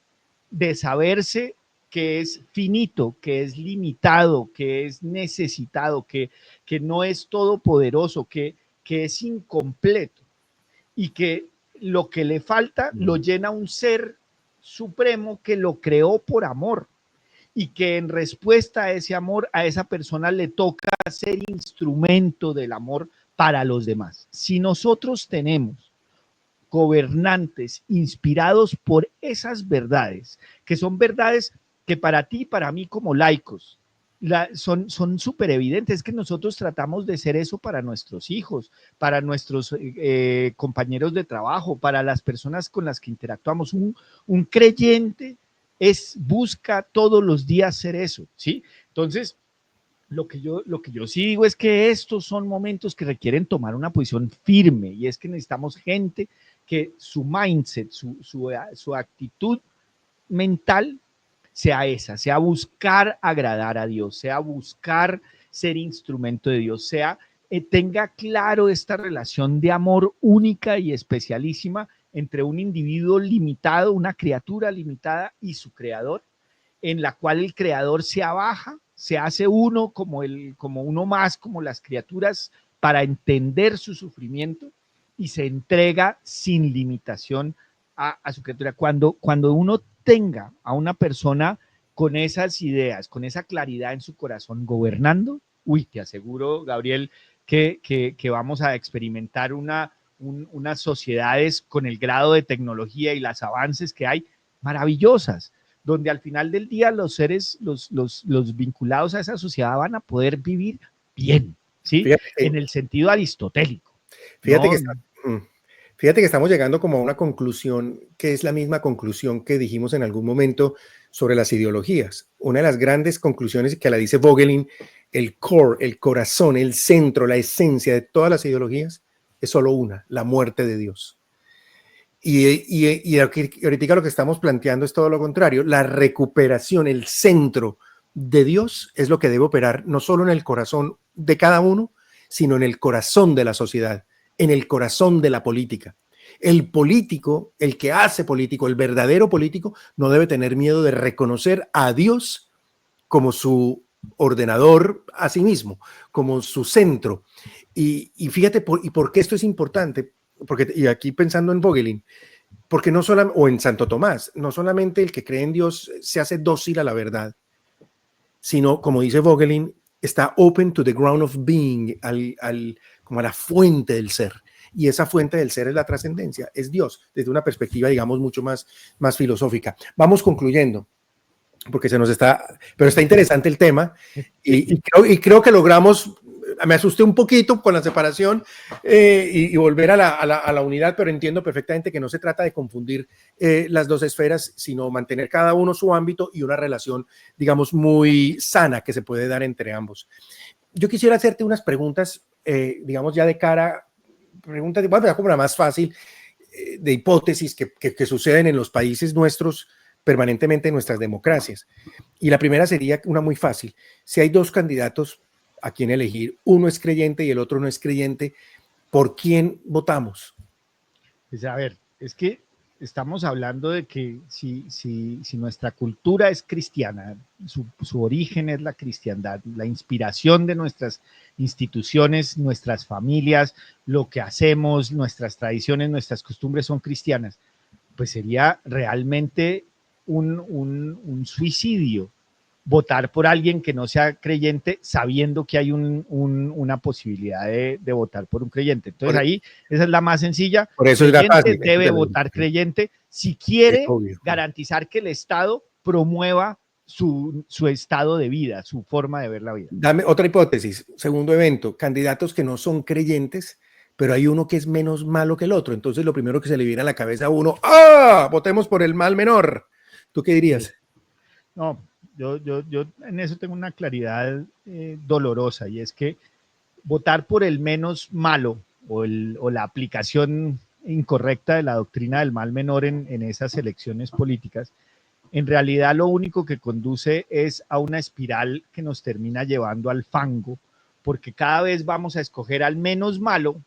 de saberse que es finito, que es limitado, que es necesitado, que no es todopoderoso, que es incompleto y que lo que le falta lo llena un ser supremo que lo creó por amor y que en respuesta a ese amor, a esa persona le toca ser instrumento del amor para los demás. Si nosotros tenemos gobernantes inspirados por esas verdades, que son verdades que para ti y para mí como laicos son súper evidentes, que nosotros tratamos de ser eso para nuestros hijos, para nuestros compañeros de trabajo, para las personas con las que interactuamos. Un creyente busca todos los días ser eso, ¿sí? Entonces, lo que yo sí digo es que estos son momentos que requieren tomar una posición firme y es que necesitamos gente que su mindset, su actitud mental sea esa, sea buscar agradar a Dios, sea buscar ser instrumento de Dios, sea tenga claro esta relación de amor única y especialísima entre un individuo limitado, una criatura limitada y su creador, en la cual el creador se abaja, se hace uno como uno más, como las criaturas, para entender su sufrimiento y se entrega sin limitación a su criatura. Cuando uno tenga a una persona con esas ideas, con esa claridad en su corazón gobernando, uy, te aseguro, Gabriel, que vamos a experimentar unas sociedades con el grado de tecnología y los avances que hay maravillosas, donde al final del día los seres, los vinculados a esa sociedad van a poder vivir bien, ¿sí? Fíjate, En el sentido aristotélico, fíjate que ¿no? está- mm, fíjate que estamos llegando como a una conclusión que es la misma conclusión que dijimos en algún momento sobre las ideologías. Una de las grandes conclusiones que la dice Vogelin, el core, el corazón, el centro, la esencia de todas las ideologías es solo una, la muerte de Dios. Y ahorita lo que estamos planteando es todo lo contrario. La recuperación, el centro de Dios es lo que debe operar no solo en el corazón de cada uno, sino en el corazón de la sociedad, en el corazón de la política. El político, el que hace político, el verdadero político, no debe tener miedo de reconocer a Dios como su ordenador a sí mismo, como su centro. Y fíjate, ¿y por qué esto es importante? Porque, y aquí pensando en Vogelin, porque no solamente, o en Santo Tomás, no solamente el que cree en Dios se hace dócil a la verdad, sino, como dice Vogelin, está open to the ground of being, como a la fuente del ser. Y esa fuente del ser es la trascendencia, es Dios, desde una perspectiva, digamos, mucho más filosófica. Vamos concluyendo, porque se nos está, pero está interesante el tema, y creo que logramos, me asusté un poquito con la separación y volver a la unidad, pero entiendo perfectamente que no se trata de confundir las dos esferas, sino mantener cada uno su ámbito y una relación, digamos, muy sana que se puede dar entre ambos. Yo quisiera hacerte unas preguntas, digamos, ya de cara, preguntas, bueno, como la más fácil, de hipótesis que suceden en los países nuestros permanentemente en nuestras democracias. Y la primera sería una muy fácil. Si hay dos candidatos a quien elegir, uno es creyente y el otro no es creyente, ¿por quién votamos? Pues a ver, es que estamos hablando de que si nuestra cultura es cristiana, su origen es la cristiandad, la inspiración de nuestras instituciones, nuestras familias, lo que hacemos, nuestras tradiciones, nuestras costumbres son cristianas, pues sería realmente un suicidio votar por alguien que no sea creyente sabiendo que hay una posibilidad de votar por un creyente. Entonces ahí, esa es la más sencilla. Por eso es la Creyente fácil. debe votar creyente si Es quiere obvio. garantizar que el Estado promueva su estado de vida, su forma de ver la vida. Dame otra hipótesis. Segundo evento, candidatos que no son creyentes, pero hay uno que es menos malo que el otro. Entonces lo primero que se le viene a la cabeza a uno, ¡ah! Votemos por el mal menor. ¿Tú qué dirías? No, yo en eso tengo una claridad dolorosa y es que votar por el menos malo o la aplicación incorrecta de la doctrina del mal menor en esas elecciones políticas, en realidad lo único que conduce es a una espiral que nos termina llevando al fango, porque cada vez vamos a escoger al menos malo,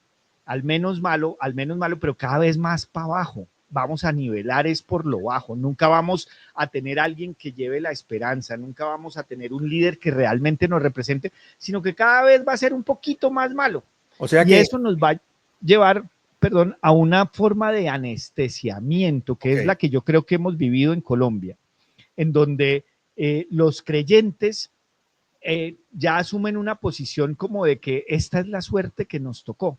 al menos malo, al menos malo, pero cada vez más para abajo. Vamos a nivelar es por lo bajo, nunca vamos a tener a alguien que lleve la esperanza, nunca vamos a tener un líder que realmente nos represente, sino que cada vez va a ser un poquito más malo. O sea Y que, eso nos va a llevar, perdón, a una forma de anestesiamiento, que es ok, la que yo creo que hemos vivido en Colombia, en donde los creyentes ya asumen una posición como de que esta es la suerte que nos tocó.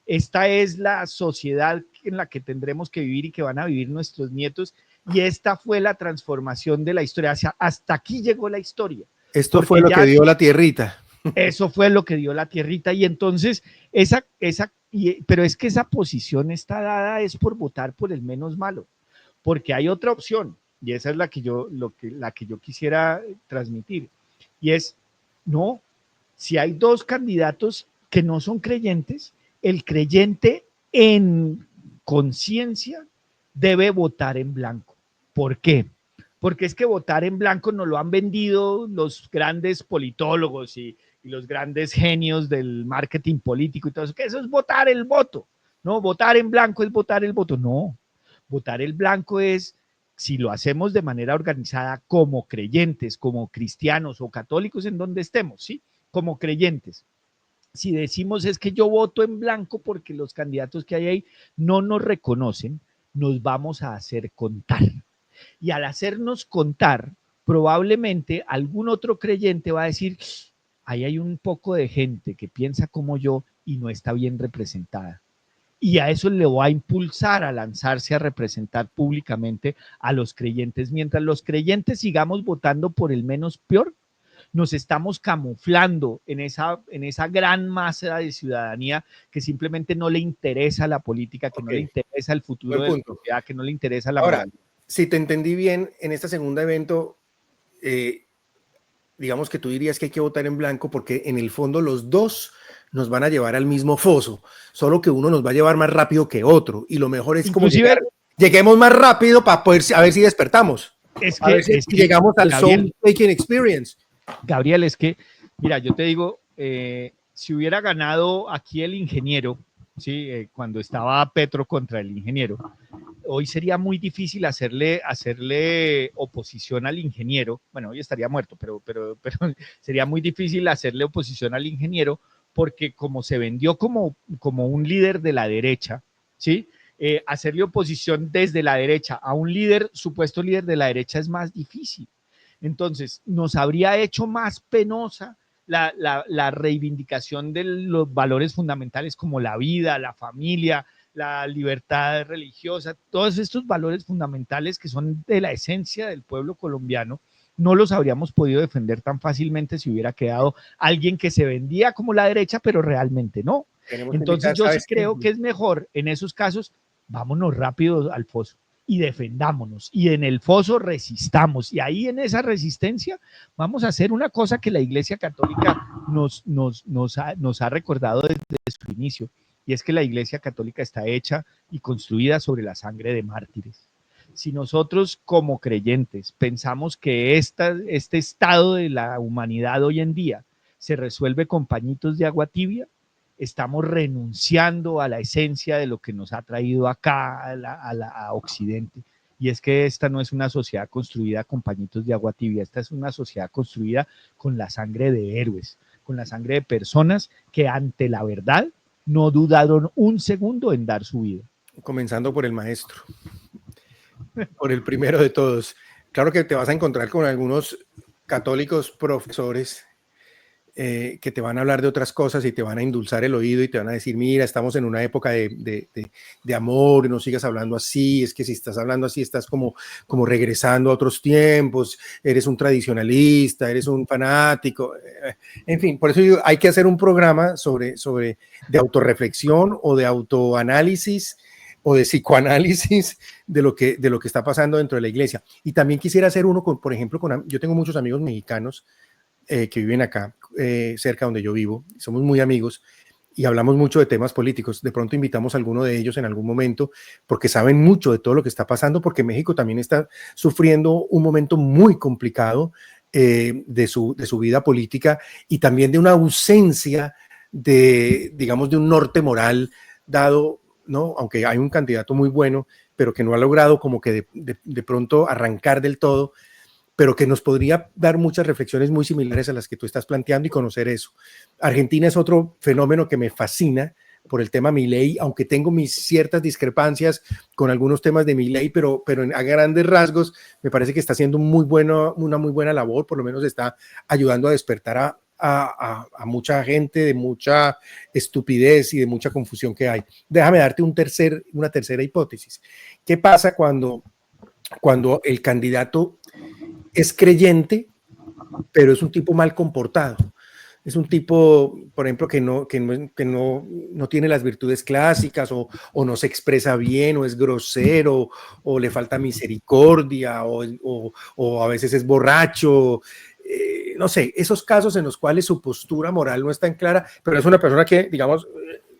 Esta es la sociedad en la que tendremos que vivir y que van a vivir nuestros nietos. Y esta fue la transformación de la historia. Hasta aquí llegó la historia. esto fue Porque lo que ya dio la tierrita. eso fue lo que dio la tierrita. Y entonces, pero es que esa posición está dada es por votar por el menos malo. Porque hay otra opción. Y esa es la que yo quisiera transmitir. Y es, no, si hay dos candidatos que no son creyentes, el creyente en conciencia debe votar en blanco. ¿Por qué? Porque es que votar en blanco nos lo han vendido los grandes politólogos y los grandes genios del marketing político y todo eso, que eso es votar el voto. No, votar en blanco es votar el voto. No, votar el blanco es, si lo hacemos de manera organizada como creyentes, como cristianos o católicos en donde estemos, ¿sí? Como creyentes. Si decimos es que yo voto en blanco porque los candidatos que hay ahí no nos reconocen, nos vamos a hacer contar. Y al hacernos contar, probablemente algún otro creyente va a decir, ahí hay un poco de gente que piensa como yo y no está bien representada. Y a eso le va a impulsar a lanzarse a representar públicamente a los creyentes. Mientras los creyentes sigamos votando por el menos peor, nos estamos camuflando en esa gran masa de ciudadanía que simplemente no le interesa la política, que no le interesa el futuro de la sociedad, que no le interesa la moral. moralidad. Si te entendí bien, en este segundo evento, digamos que tú dirías que hay que votar en blanco porque en el fondo los dos nos van a llevar al mismo foso, solo que uno nos va a llevar más rápido que otro y lo mejor es como lleguemos más rápido para poder a ver si despertamos, a ver si llegamos al soul making experience. Gabriel, es que, mira, yo te digo, si hubiera ganado aquí el ingeniero, ¿sí? Cuando estaba Petro contra el ingeniero, hoy sería muy difícil hacerle oposición al ingeniero. Bueno, hoy estaría muerto, pero sería muy difícil hacerle oposición al ingeniero porque como se vendió como un líder de la derecha, ¿sí? Hacerle oposición desde la derecha a un supuesto líder de la derecha es más difícil. Entonces, nos habría hecho más penosa la reivindicación de los valores fundamentales como la vida, la familia, la libertad religiosa, todos estos valores fundamentales que son de la esencia del pueblo colombiano, no los habríamos podido defender tan fácilmente si hubiera quedado alguien que se vendía como la derecha, pero realmente no. Entonces yo sí creo que es mejor en esos casos, vámonos rápido al foso y defendámonos y en el foso resistamos y ahí en esa resistencia vamos a hacer una cosa que la Iglesia Católica nos ha recordado desde su inicio, y es que la Iglesia Católica está hecha y construida sobre la sangre de mártires. Si nosotros como creyentes pensamos que este estado de la humanidad hoy en día se resuelve con pañitos de agua tibia, estamos renunciando a la esencia de lo que nos ha traído acá a Occidente. Y es que esta no es una sociedad construida con pañitos de agua tibia, esta es una sociedad construida con la sangre de héroes, con la sangre de personas que ante la verdad no dudaron un segundo en dar su vida. Comenzando por el maestro, por el primero de todos. Claro que te vas a encontrar con algunos católicos profesores que te van a hablar de otras cosas y te van a endulzar el oído y te van a decir, mira, estamos en una época de amor, no sigas hablando así, es que si estás hablando así estás como regresando a otros tiempos, eres un tradicionalista, eres un fanático, en fin, por eso hay que hacer un programa de autorreflexión o de autoanálisis o de psicoanálisis de lo que está pasando dentro de la iglesia. Y también quisiera hacer uno, por ejemplo, yo tengo muchos amigos mexicanos que viven acá, cerca donde yo vivo, somos muy amigos y hablamos mucho de temas políticos. De pronto invitamos a alguno de ellos en algún momento porque saben mucho de todo lo que está pasando, porque México también está sufriendo un momento muy complicado de su vida política y también de una ausencia digamos, de un norte moral dado, ¿no? Aunque hay un candidato muy bueno, pero que no ha logrado como que de pronto arrancar del todo, pero que nos podría dar muchas reflexiones muy similares a las que tú estás planteando y conocer eso. Argentina es otro fenómeno que me fascina por el tema Milei, aunque tengo mis ciertas discrepancias con algunos temas de Milei, pero a grandes rasgos me parece que está haciendo una muy buena labor, por lo menos está ayudando a despertar a mucha gente de mucha estupidez y de mucha confusión que hay. Déjame darte una tercera hipótesis. ¿Qué pasa cuando el candidato es creyente, pero es un tipo mal comportado? Es un tipo, por ejemplo, que no tiene las virtudes clásicas o no se expresa bien o es grosero o le falta misericordia o a veces es borracho. No sé, esos casos en los cuales su postura moral no es tan clara, pero es una persona que, digamos,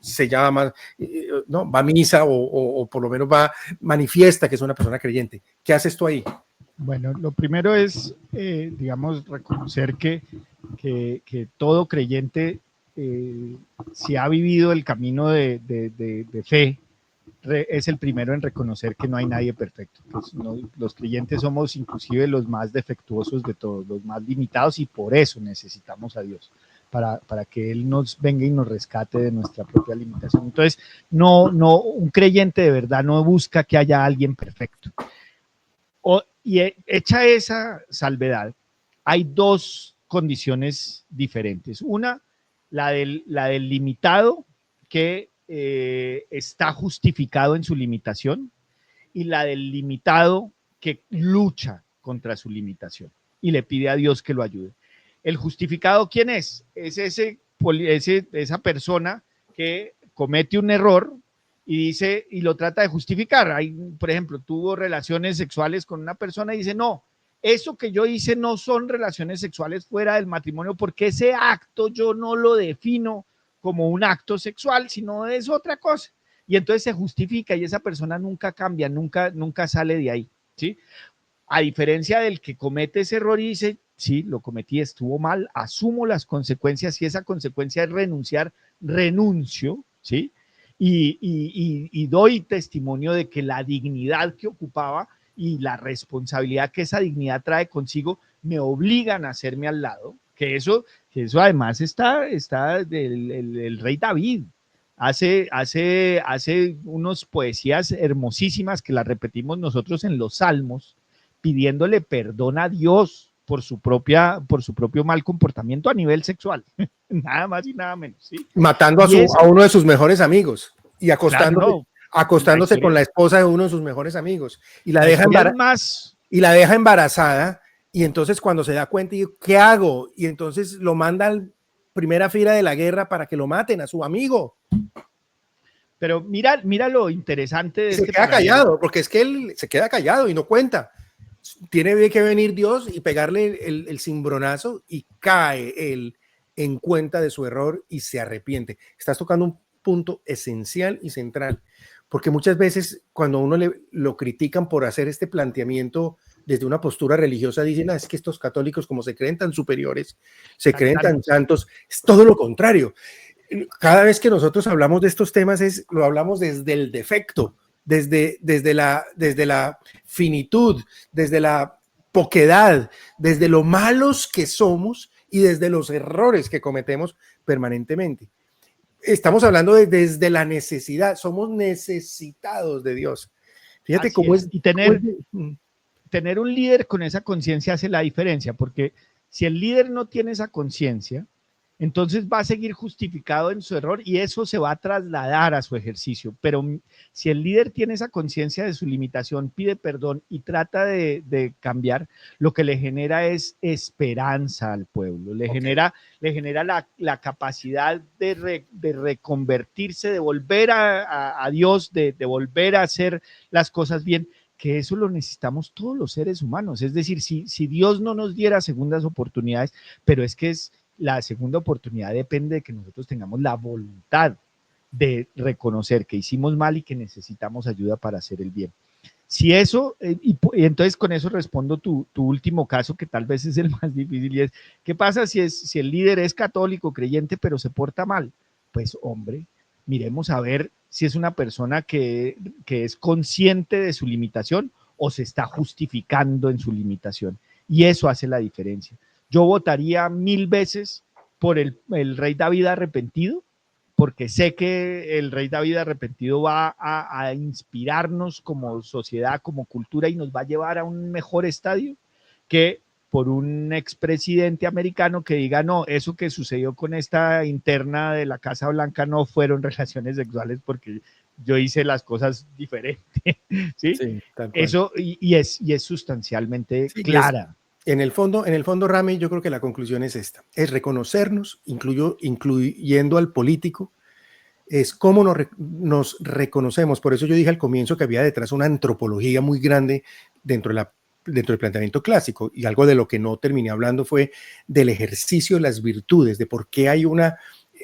se llama, ¿no? Va a misa o por lo menos manifiesta que es una persona creyente. ¿Qué haces tú ahí? Bueno, lo primero es, digamos, reconocer que todo creyente, si ha vivido el camino de fe, es el primero en reconocer que no hay nadie perfecto. Pues no, los creyentes somos inclusive los más defectuosos de todos, los más limitados, y por eso necesitamos a Dios, para que Él nos venga y nos rescate de nuestra propia limitación. Entonces, un creyente de verdad no busca que haya alguien perfecto. Y hecha esa salvedad, hay dos condiciones diferentes. Una, la del limitado, que está justificado en su limitación, y la del limitado que lucha contra su limitación y le pide a Dios que lo ayude. ¿El justificado quién es? Es esa persona que comete un error y dice y lo trata de justificar. Hay, por ejemplo, tuvo relaciones sexuales con una persona y dice, no, eso que yo hice no son relaciones sexuales fuera del matrimonio porque ese acto yo no lo defino como un acto sexual, sino es otra cosa. Y entonces se justifica y esa persona nunca cambia, nunca sale de ahí, ¿sí? A diferencia del que comete ese error y dice, sí, lo cometí, estuvo mal, asumo las consecuencias, si esa consecuencia es renunciar, renuncio, ¿sí? Y doy testimonio de que la dignidad que ocupaba y la responsabilidad que esa dignidad trae consigo me obligan a hacerme al lado, que eso además está el rey David. Hace unos poesías hermosísimas que las repetimos nosotros en los salmos, pidiéndole perdón a Dios por su propio mal comportamiento a nivel sexual, nada más y nada menos, ¿sí? Matando Y eso, a uno de sus mejores amigos y claro, no, acostándose con la esposa de uno de sus mejores amigos y la historia es más, y la deja embarazada, y entonces cuando se da cuenta, y ¿qué hago? Y entonces lo manda a primera fila de la guerra para que lo maten a su amigo. pero mira lo interesante de se queda callado, porque es que él se queda callado y no cuenta. Tiene que venir Dios y pegarle el cimbronazo y cae él en cuenta de su error y se arrepiente. Estás tocando un punto esencial y central, porque muchas veces cuando uno lo critican por hacer este planteamiento desde una postura religiosa, dicen, es que estos católicos, como se creen tan superiores, se creen tan santos, es todo lo contrario. Cada vez que nosotros hablamos de estos temas lo hablamos desde el defecto, desde la finitud, desde la poquedad, desde lo malos que somos y desde los errores que cometemos permanentemente. Estamos hablando desde la necesidad, somos necesitados de Dios. Fíjate cómo es. Y tener un líder con esa conciencia hace la diferencia, porque si el líder no tiene esa conciencia, entonces va a seguir justificado en su error y eso se va a trasladar a su ejercicio. Pero si el líder tiene esa conciencia de su limitación, pide perdón y trata de cambiar, lo que le genera es esperanza al pueblo, le genera la capacidad de reconvertirse, de volver a Dios, de volver a hacer las cosas bien, que eso lo necesitamos todos los seres humanos. Es decir, si Dios no nos diera segundas oportunidades, pero es que la segunda oportunidad depende de que nosotros tengamos la voluntad de reconocer que hicimos mal y que necesitamos ayuda para hacer el bien. Si eso, y entonces con eso respondo tu último caso, que tal vez es el más difícil, y es, ¿qué pasa si el líder es católico, creyente, pero se porta mal? Pues hombre, miremos a ver si es una persona que es consciente de su limitación o se está justificando en su limitación. Y eso hace la diferencia. Yo votaría 1000 veces por el rey David arrepentido, porque sé que el rey David arrepentido va a inspirarnos como sociedad, como cultura y nos va a llevar a un mejor estadio que por un expresidente americano que diga, no, eso que sucedió con esta interna de la Casa Blanca no fueron relaciones sexuales porque yo hice las cosas diferentes, ¿sí? Sí, tal cual. Eso, y es sustancialmente clara. En el fondo, Rami, yo creo que la conclusión es esta, es reconocernos, incluyendo al político, es cómo nos reconocemos. Por eso yo dije al comienzo que había detrás una antropología muy grande dentro del planteamiento clásico, y algo de lo que no terminé hablando fue del ejercicio de las virtudes, de por qué hay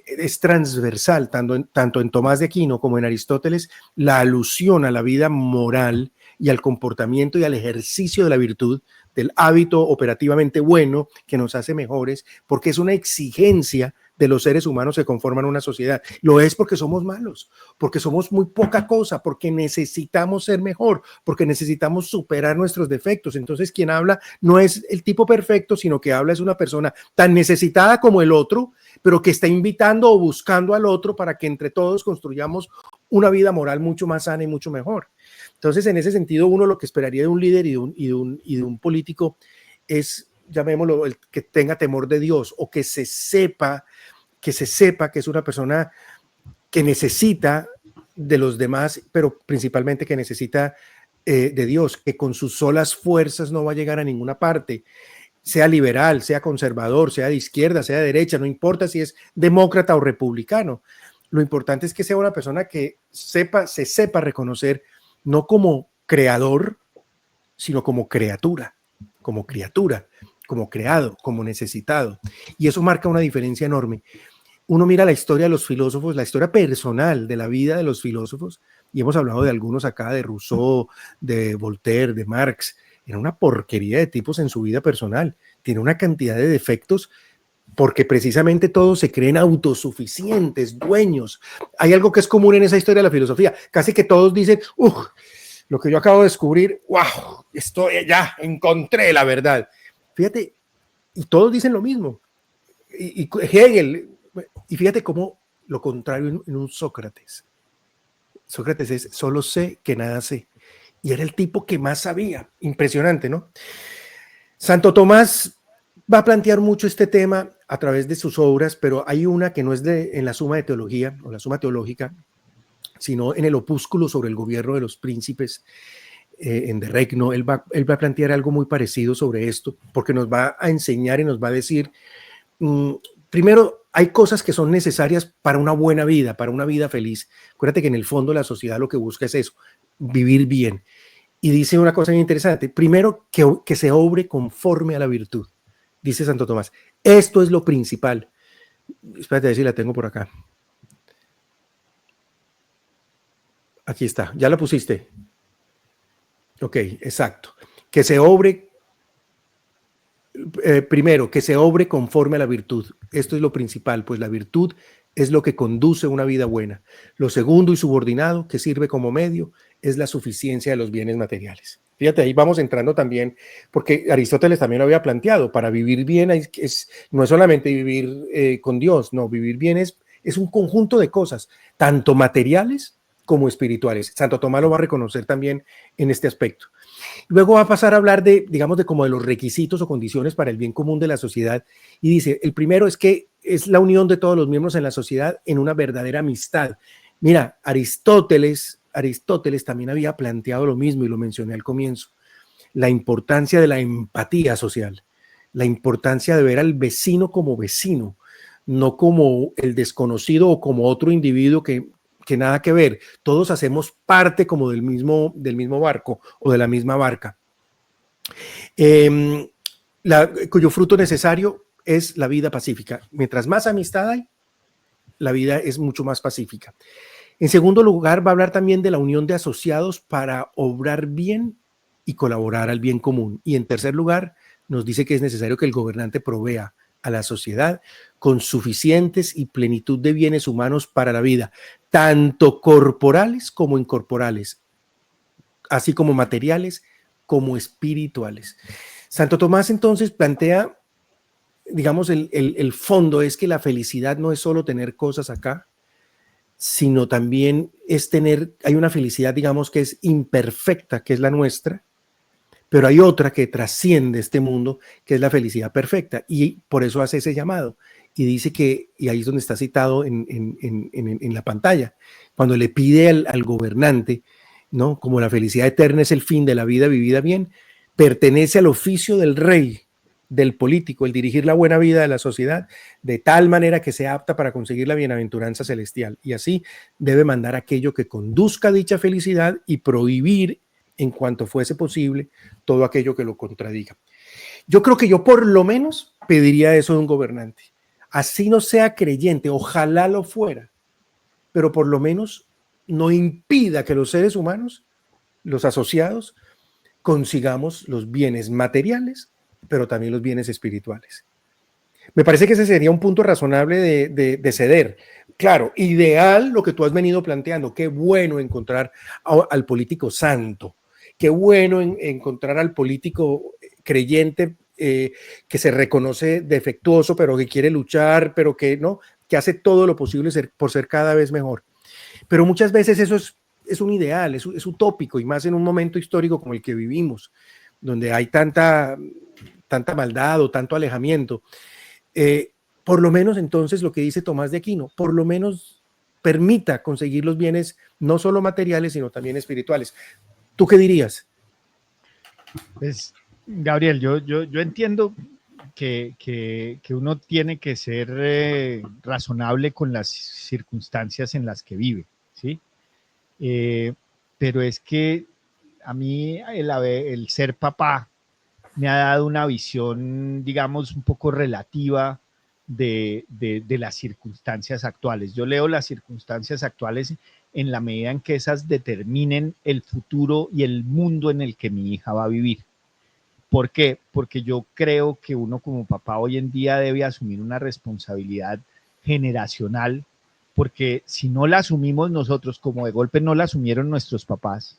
es transversal, tanto en Tomás de Aquino como en Aristóteles, la alusión a la vida moral y al comportamiento y al ejercicio de la virtud, del hábito operativamente bueno que nos hace mejores, porque es una exigencia de los seres humanos que conforman una sociedad. Lo es porque somos malos, porque somos muy poca cosa, porque necesitamos ser mejor, porque necesitamos superar nuestros defectos. Entonces, quien habla no es el tipo perfecto, sino que habla es una persona tan necesitada como el otro, pero que está invitando o buscando al otro para que entre todos construyamos una vida moral mucho más sana y mucho mejor. Entonces, en ese sentido, uno lo que esperaría de un líder y de un político es, llamémoslo, el que tenga temor de Dios, o que se sepa que es una persona que necesita de los demás, pero principalmente que necesita de Dios, que con sus solas fuerzas no va a llegar a ninguna parte. sea liberal, sea conservador, sea de izquierda, sea de derecha, no importa si es demócrata o republicano. Lo importante es que sea una persona que se sepa reconocer no como creador, sino como criatura, como creado, como necesitado. Y eso marca una diferencia enorme. Uno mira la historia de los filósofos, la historia personal de la vida de los filósofos, y hemos hablado de algunos acá, de Rousseau, de Voltaire, de Marx. Era una porquería de tipos en su vida personal. Tiene una cantidad de defectos porque precisamente todos se creen autosuficientes, dueños. Hay algo que es común en esa historia de la filosofía. Casi que todos dicen, lo que yo acabo de descubrir, wow, ya encontré la verdad. Fíjate, y todos dicen lo mismo. Y Hegel, y fíjate cómo lo contrario en un Sócrates. Sócrates es, solo sé que nada sé. Y era el tipo que más sabía. Impresionante, ¿no? Santo Tomás va a plantear mucho este tema a través de sus obras, pero hay una que no es en la Suma de Teología o la Suma Teológica, sino en el opúsculo sobre el gobierno de los príncipes en De Regno. Él va a plantear algo muy parecido sobre esto, porque nos va a enseñar y nos va a decir, primero, hay cosas que son necesarias para una buena vida, para una vida feliz. Acuérdate que en el fondo la sociedad lo que busca es eso, vivir bien. Y dice una cosa muy interesante, primero, que se obre conforme a la virtud, dice Santo Tomás. Esto es lo principal. Espérate a ver si la tengo por acá. Aquí está, ya la pusiste. Ok, exacto. Que se obre, primero, que se obre conforme a la virtud. Esto es lo principal, pues la virtud es lo que conduce a una vida buena. Lo segundo y subordinado, que sirve como medio, es la suficiencia de los bienes materiales. Fíjate, ahí vamos entrando también, porque Aristóteles también lo había planteado, para vivir bien no es solamente vivir con Dios, no, vivir bien es un conjunto de cosas, tanto materiales como espirituales. Santo Tomás lo va a reconocer también en este aspecto. Luego va a pasar a hablar de, digamos, de como de los requisitos o condiciones para el bien común de la sociedad. Y dice, el primero es que es la unión de todos los miembros en la sociedad en una verdadera amistad. Mira, Aristóteles también había planteado lo mismo y lo mencioné al comienzo. La importancia de la empatía social, la importancia de ver al vecino como vecino, no como el desconocido o como otro individuo que nada que ver. Todos hacemos parte como del mismo barco o de la misma barca. Cuyo fruto necesario es la vida pacífica. Mientras más amistad hay, la vida es mucho más pacífica. En segundo lugar, va a hablar también de la unión de asociados para obrar bien y colaborar al bien común. Y en tercer lugar, nos dice que es necesario que el gobernante provea a la sociedad con suficientes y plenitud de bienes humanos para la vida, tanto corporales como incorporales, así como materiales como espirituales. Santo Tomás entonces plantea, digamos, el fondo es que la felicidad no es solo tener cosas acá, sino también es hay una felicidad, digamos, que es imperfecta, que es la nuestra, pero hay otra que trasciende este mundo, que es la felicidad perfecta, y por eso hace ese llamado, y dice que, y ahí es donde está citado en la pantalla, cuando le pide al gobernante, ¿no? Como la felicidad eterna es el fin de la vida vivida bien, pertenece al oficio del rey, del político, el dirigir la buena vida de la sociedad de tal manera que sea apta para conseguir la bienaventuranza celestial, y así debe mandar aquello que conduzca a dicha felicidad y prohibir en cuanto fuese posible todo aquello que lo contradiga. Yo creo que yo por lo menos pediría eso de un gobernante, así no sea creyente, ojalá lo fuera, pero por lo menos no impida que los seres humanos, los asociados, consigamos los bienes materiales, pero también los bienes espirituales. Me parece que ese sería un punto razonable de ceder. Claro, ideal lo que tú has venido planteando, qué bueno encontrar al político santo, qué bueno encontrar al político creyente que se reconoce defectuoso, pero que quiere luchar, pero que no, que hace todo lo posible por ser cada vez mejor. Pero muchas veces eso es un ideal, es utópico, y más en un momento histórico como el que vivimos, donde hay tanta maldad o tanto alejamiento. Por lo menos entonces lo que dice Tomás de Aquino, por lo menos permita conseguir los bienes no solo materiales, sino también espirituales. ¿Tú qué dirías? Pues Gabriel, yo entiendo que uno tiene que ser razonable con las circunstancias en las que vive, ¿sí? Eh, pero es que a mí el ser papá me ha dado una visión, digamos, un poco relativa de las circunstancias actuales. Yo leo las circunstancias actuales en la medida en que esas determinen el futuro y el mundo en el que mi hija va a vivir. ¿Por qué? Porque yo creo que uno como papá hoy en día debe asumir una responsabilidad generacional, porque si no la asumimos nosotros, como de golpe no la asumieron nuestros papás,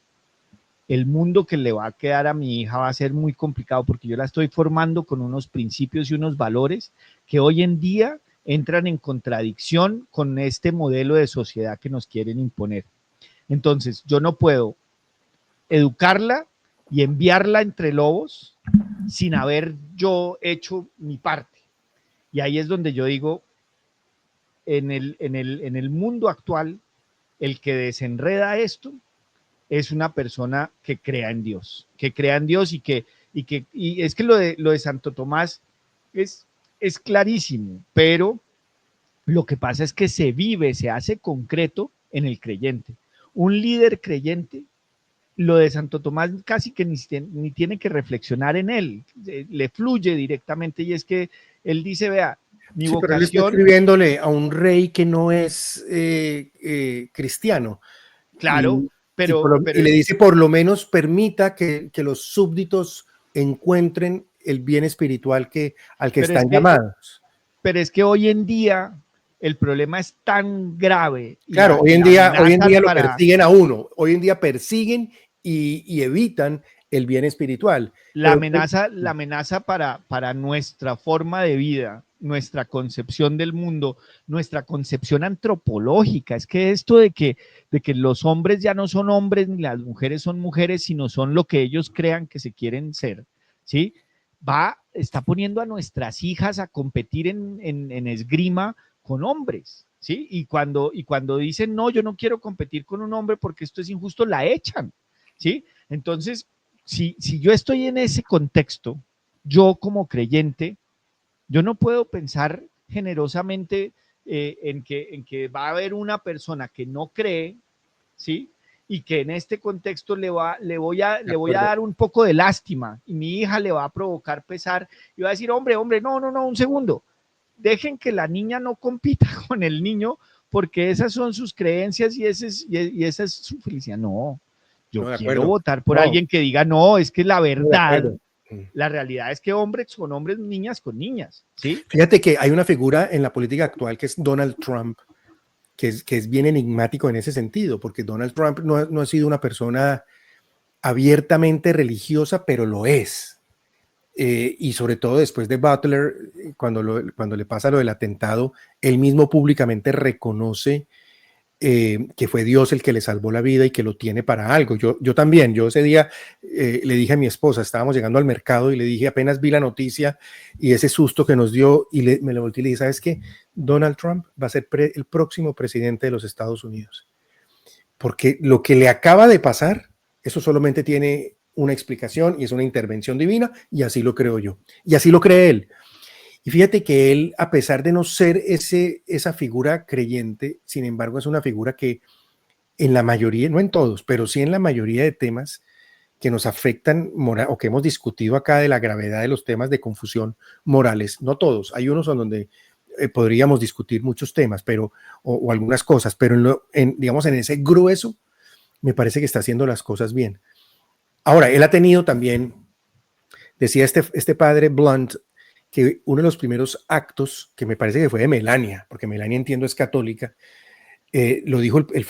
el mundo que le va a quedar a mi hija va a ser muy complicado, porque yo la estoy formando con unos principios y unos valores que hoy en día entran en contradicción con este modelo de sociedad que nos quieren imponer. Entonces, yo no puedo educarla y enviarla entre lobos sin haber yo hecho mi parte. Y ahí es donde yo digo, en el mundo actual, el que desenreda esto es una persona que crea en Dios, que crea en Dios y es que lo de Santo Tomás es clarísimo, pero lo que pasa es que se vive, se hace concreto en el creyente. Un líder creyente, lo de Santo Tomás casi que ni tiene que reflexionar en él, le fluye directamente y es que él dice, vea, mi Sí, pero él está vocación, escribiéndole a un rey que no es cristiano claro, y le dice por lo menos permita que los súbditos encuentren el bien espiritual al que pero es están que llamados. pero es que hoy en día el problema es tan grave Claro, y la hoy en amenaza día lo para persiguen a uno, hoy en día persiguen y evitan el bien espiritual. Pero la amenaza para nuestra forma de vida, nuestra concepción del mundo, nuestra concepción antropológica. Es que esto de que los hombres ya no son hombres ni las mujeres son mujeres, sino son lo que ellos crean que se quieren ser, ¿sí? Está poniendo a nuestras hijas a competir en esgrima con hombres, ¿sí? Y cuando dicen, no, yo no quiero competir con un hombre porque esto es injusto, la echan, ¿sí? Entonces, si yo estoy en ese contexto, yo como creyente, yo no puedo pensar generosamente en que va a haber una persona que no cree, ¿sí? Y que en este contexto de le voy a acuerdo. dar un poco de lástima y mi hija le va a provocar pesar y va a decir, hombre, hombre, no, un segundo, dejen que la niña no compita con el niño porque esas son sus creencias y esa es su felicidad. No, yo No, de quiero acuerdo. votar por No, alguien que diga, no, es que no, de acuerdo. la realidad es que hombres con hombres, niñas con niñas, ¿sí? Fíjate que hay una figura en la política actual que es Donald Trump, que es bien enigmático en ese sentido, porque Donald Trump no ha sido una persona abiertamente religiosa, pero lo es. Y sobre todo después de Butler, cuando le pasa lo del atentado, él mismo públicamente reconoce que fue Dios el que le salvó la vida y que lo tiene para algo. Yo también, yo ese día le dije a mi esposa, estábamos llegando al mercado y le dije, apenas vi la noticia y ese susto que nos dio, y me lo volteé y le dije, ¿sabes qué? Donald Trump va a ser el próximo presidente de los Estados Unidos. Porque lo que le acaba de pasar, eso solamente tiene una explicación y es una intervención divina, y así lo creo yo. Y así lo cree él. Y fíjate que él, a pesar de no ser esa figura creyente, sin embargo, es una figura que en la mayoría, no en todos, pero sí en la mayoría de temas que nos afectan o que hemos discutido acá de la gravedad de los temas de confusión morales, no todos, hay unos en donde podríamos discutir muchos temas, pero o algunas cosas, pero digamos en ese grueso me parece que está haciendo las cosas bien. Ahora, él ha tenido también, decía este padre Blunt, que uno de los primeros actos, que me parece que fue de Melania, porque Melania entiendo es católica, lo dijo el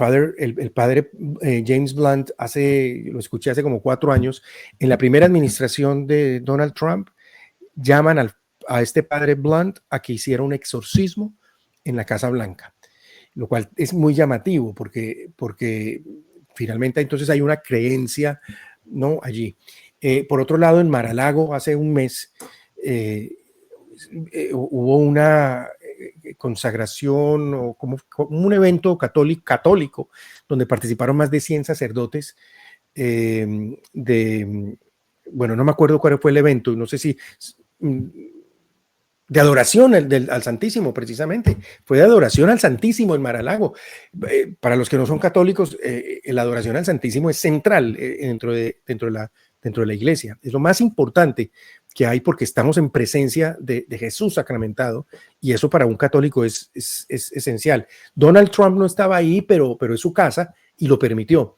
padre James Blunt, lo escuché hace como 4 años, en la primera administración de Donald Trump, llaman a este padre Blunt a que hiciera un exorcismo en la Casa Blanca, lo cual es muy llamativo porque finalmente entonces hay una creencia, ¿no? Allí. Por otro lado, en Mar-a-Lago, hace un mes, hubo una consagración o como un evento católico donde participaron más de 100 sacerdotes de bueno, no me acuerdo cuál fue el evento, no sé si mm, de adoración al Santísimo, precisamente. Fue de adoración al Santísimo en Mar-a-Lago. Para los que no son católicos, la adoración al Santísimo es central dentro de la iglesia. Es lo más importante que hay porque estamos en presencia de Jesús sacramentado y eso para un católico es esencial. Donald Trump no estaba ahí, pero es su casa y lo permitió.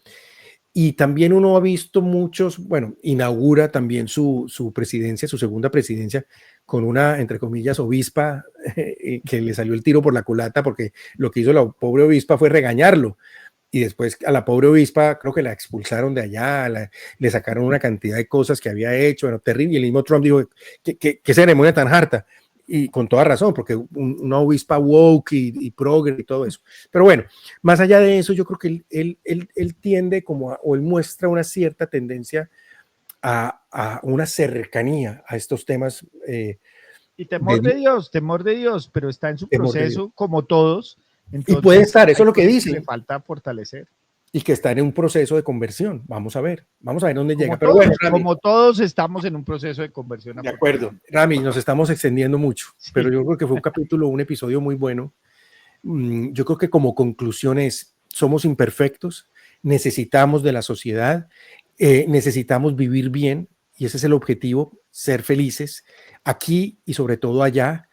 Y también uno ha visto muchos, bueno, inaugura también su presidencia, su segunda presidencia, con una, entre comillas, obispa que le salió el tiro por la culata, porque lo que hizo la pobre obispa fue regañarlo. Y después a la pobre obispa creo que la expulsaron de allá, le sacaron una cantidad de cosas que había hecho, bueno, terrible. Y el mismo Trump dijo, ¿qué ceremonia tan harta? Y con toda razón, porque una obispa woke y progre y todo eso. Pero bueno, más allá de eso, yo creo que él tiende como, o él muestra una cierta tendencia a una cercanía a estos temas. Y temor de Dios, pero está en su proceso como todos. Y puede Entonces, estar, eso es lo que dice. Le falta fortalecer. Y que está en un proceso de conversión. Vamos a ver dónde llega. Pero bueno, Rami, como todos estamos en un proceso de conversión. De acuerdo, Rami, nos estamos extendiendo mucho, sí. Pero yo creo que fue un episodio muy bueno. Yo creo que como conclusión es, somos imperfectos, necesitamos de la sociedad, necesitamos vivir bien, y ese es el objetivo, ser felices, aquí y sobre todo allá,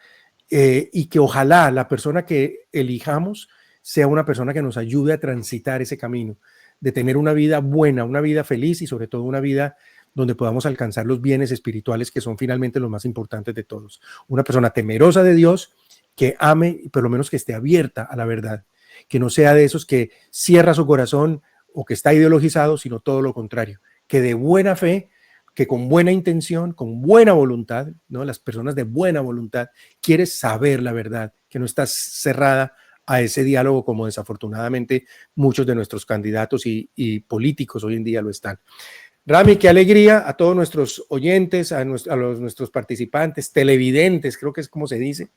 y que ojalá la persona que elijamos sea una persona que nos ayude a transitar ese camino, de tener una vida buena, una vida feliz y sobre todo una vida donde podamos alcanzar los bienes espirituales que son finalmente los más importantes de todos. Una persona temerosa de Dios, que ame y por lo menos que esté abierta a la verdad, que no sea de esos que cierra su corazón o que está ideologizado, sino todo lo contrario, que de buena fe, que con buena intención, con buena voluntad, ¿no? Las personas de buena voluntad quieres saber la verdad, que no estás cerrada a ese diálogo como desafortunadamente muchos de nuestros candidatos y políticos hoy en día lo están. Rami, qué alegría a todos nuestros oyentes, a nuestros participantes, televidentes, creo que es como se dice.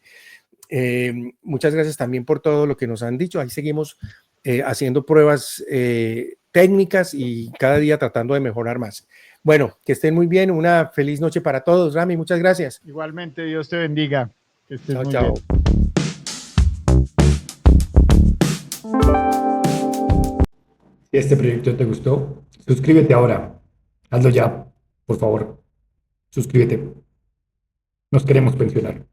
Muchas gracias también por todo lo que nos han dicho. Ahí seguimos haciendo pruebas técnicas y cada día tratando de mejorar más. Bueno, que estén muy bien. Una feliz noche para todos. Rami, muchas gracias. Igualmente, Dios te bendiga. Que estés muy chao. bien. Si este proyecto te gustó, suscríbete ahora. Hazlo ya, por favor. Suscríbete. Nos queremos pensionar.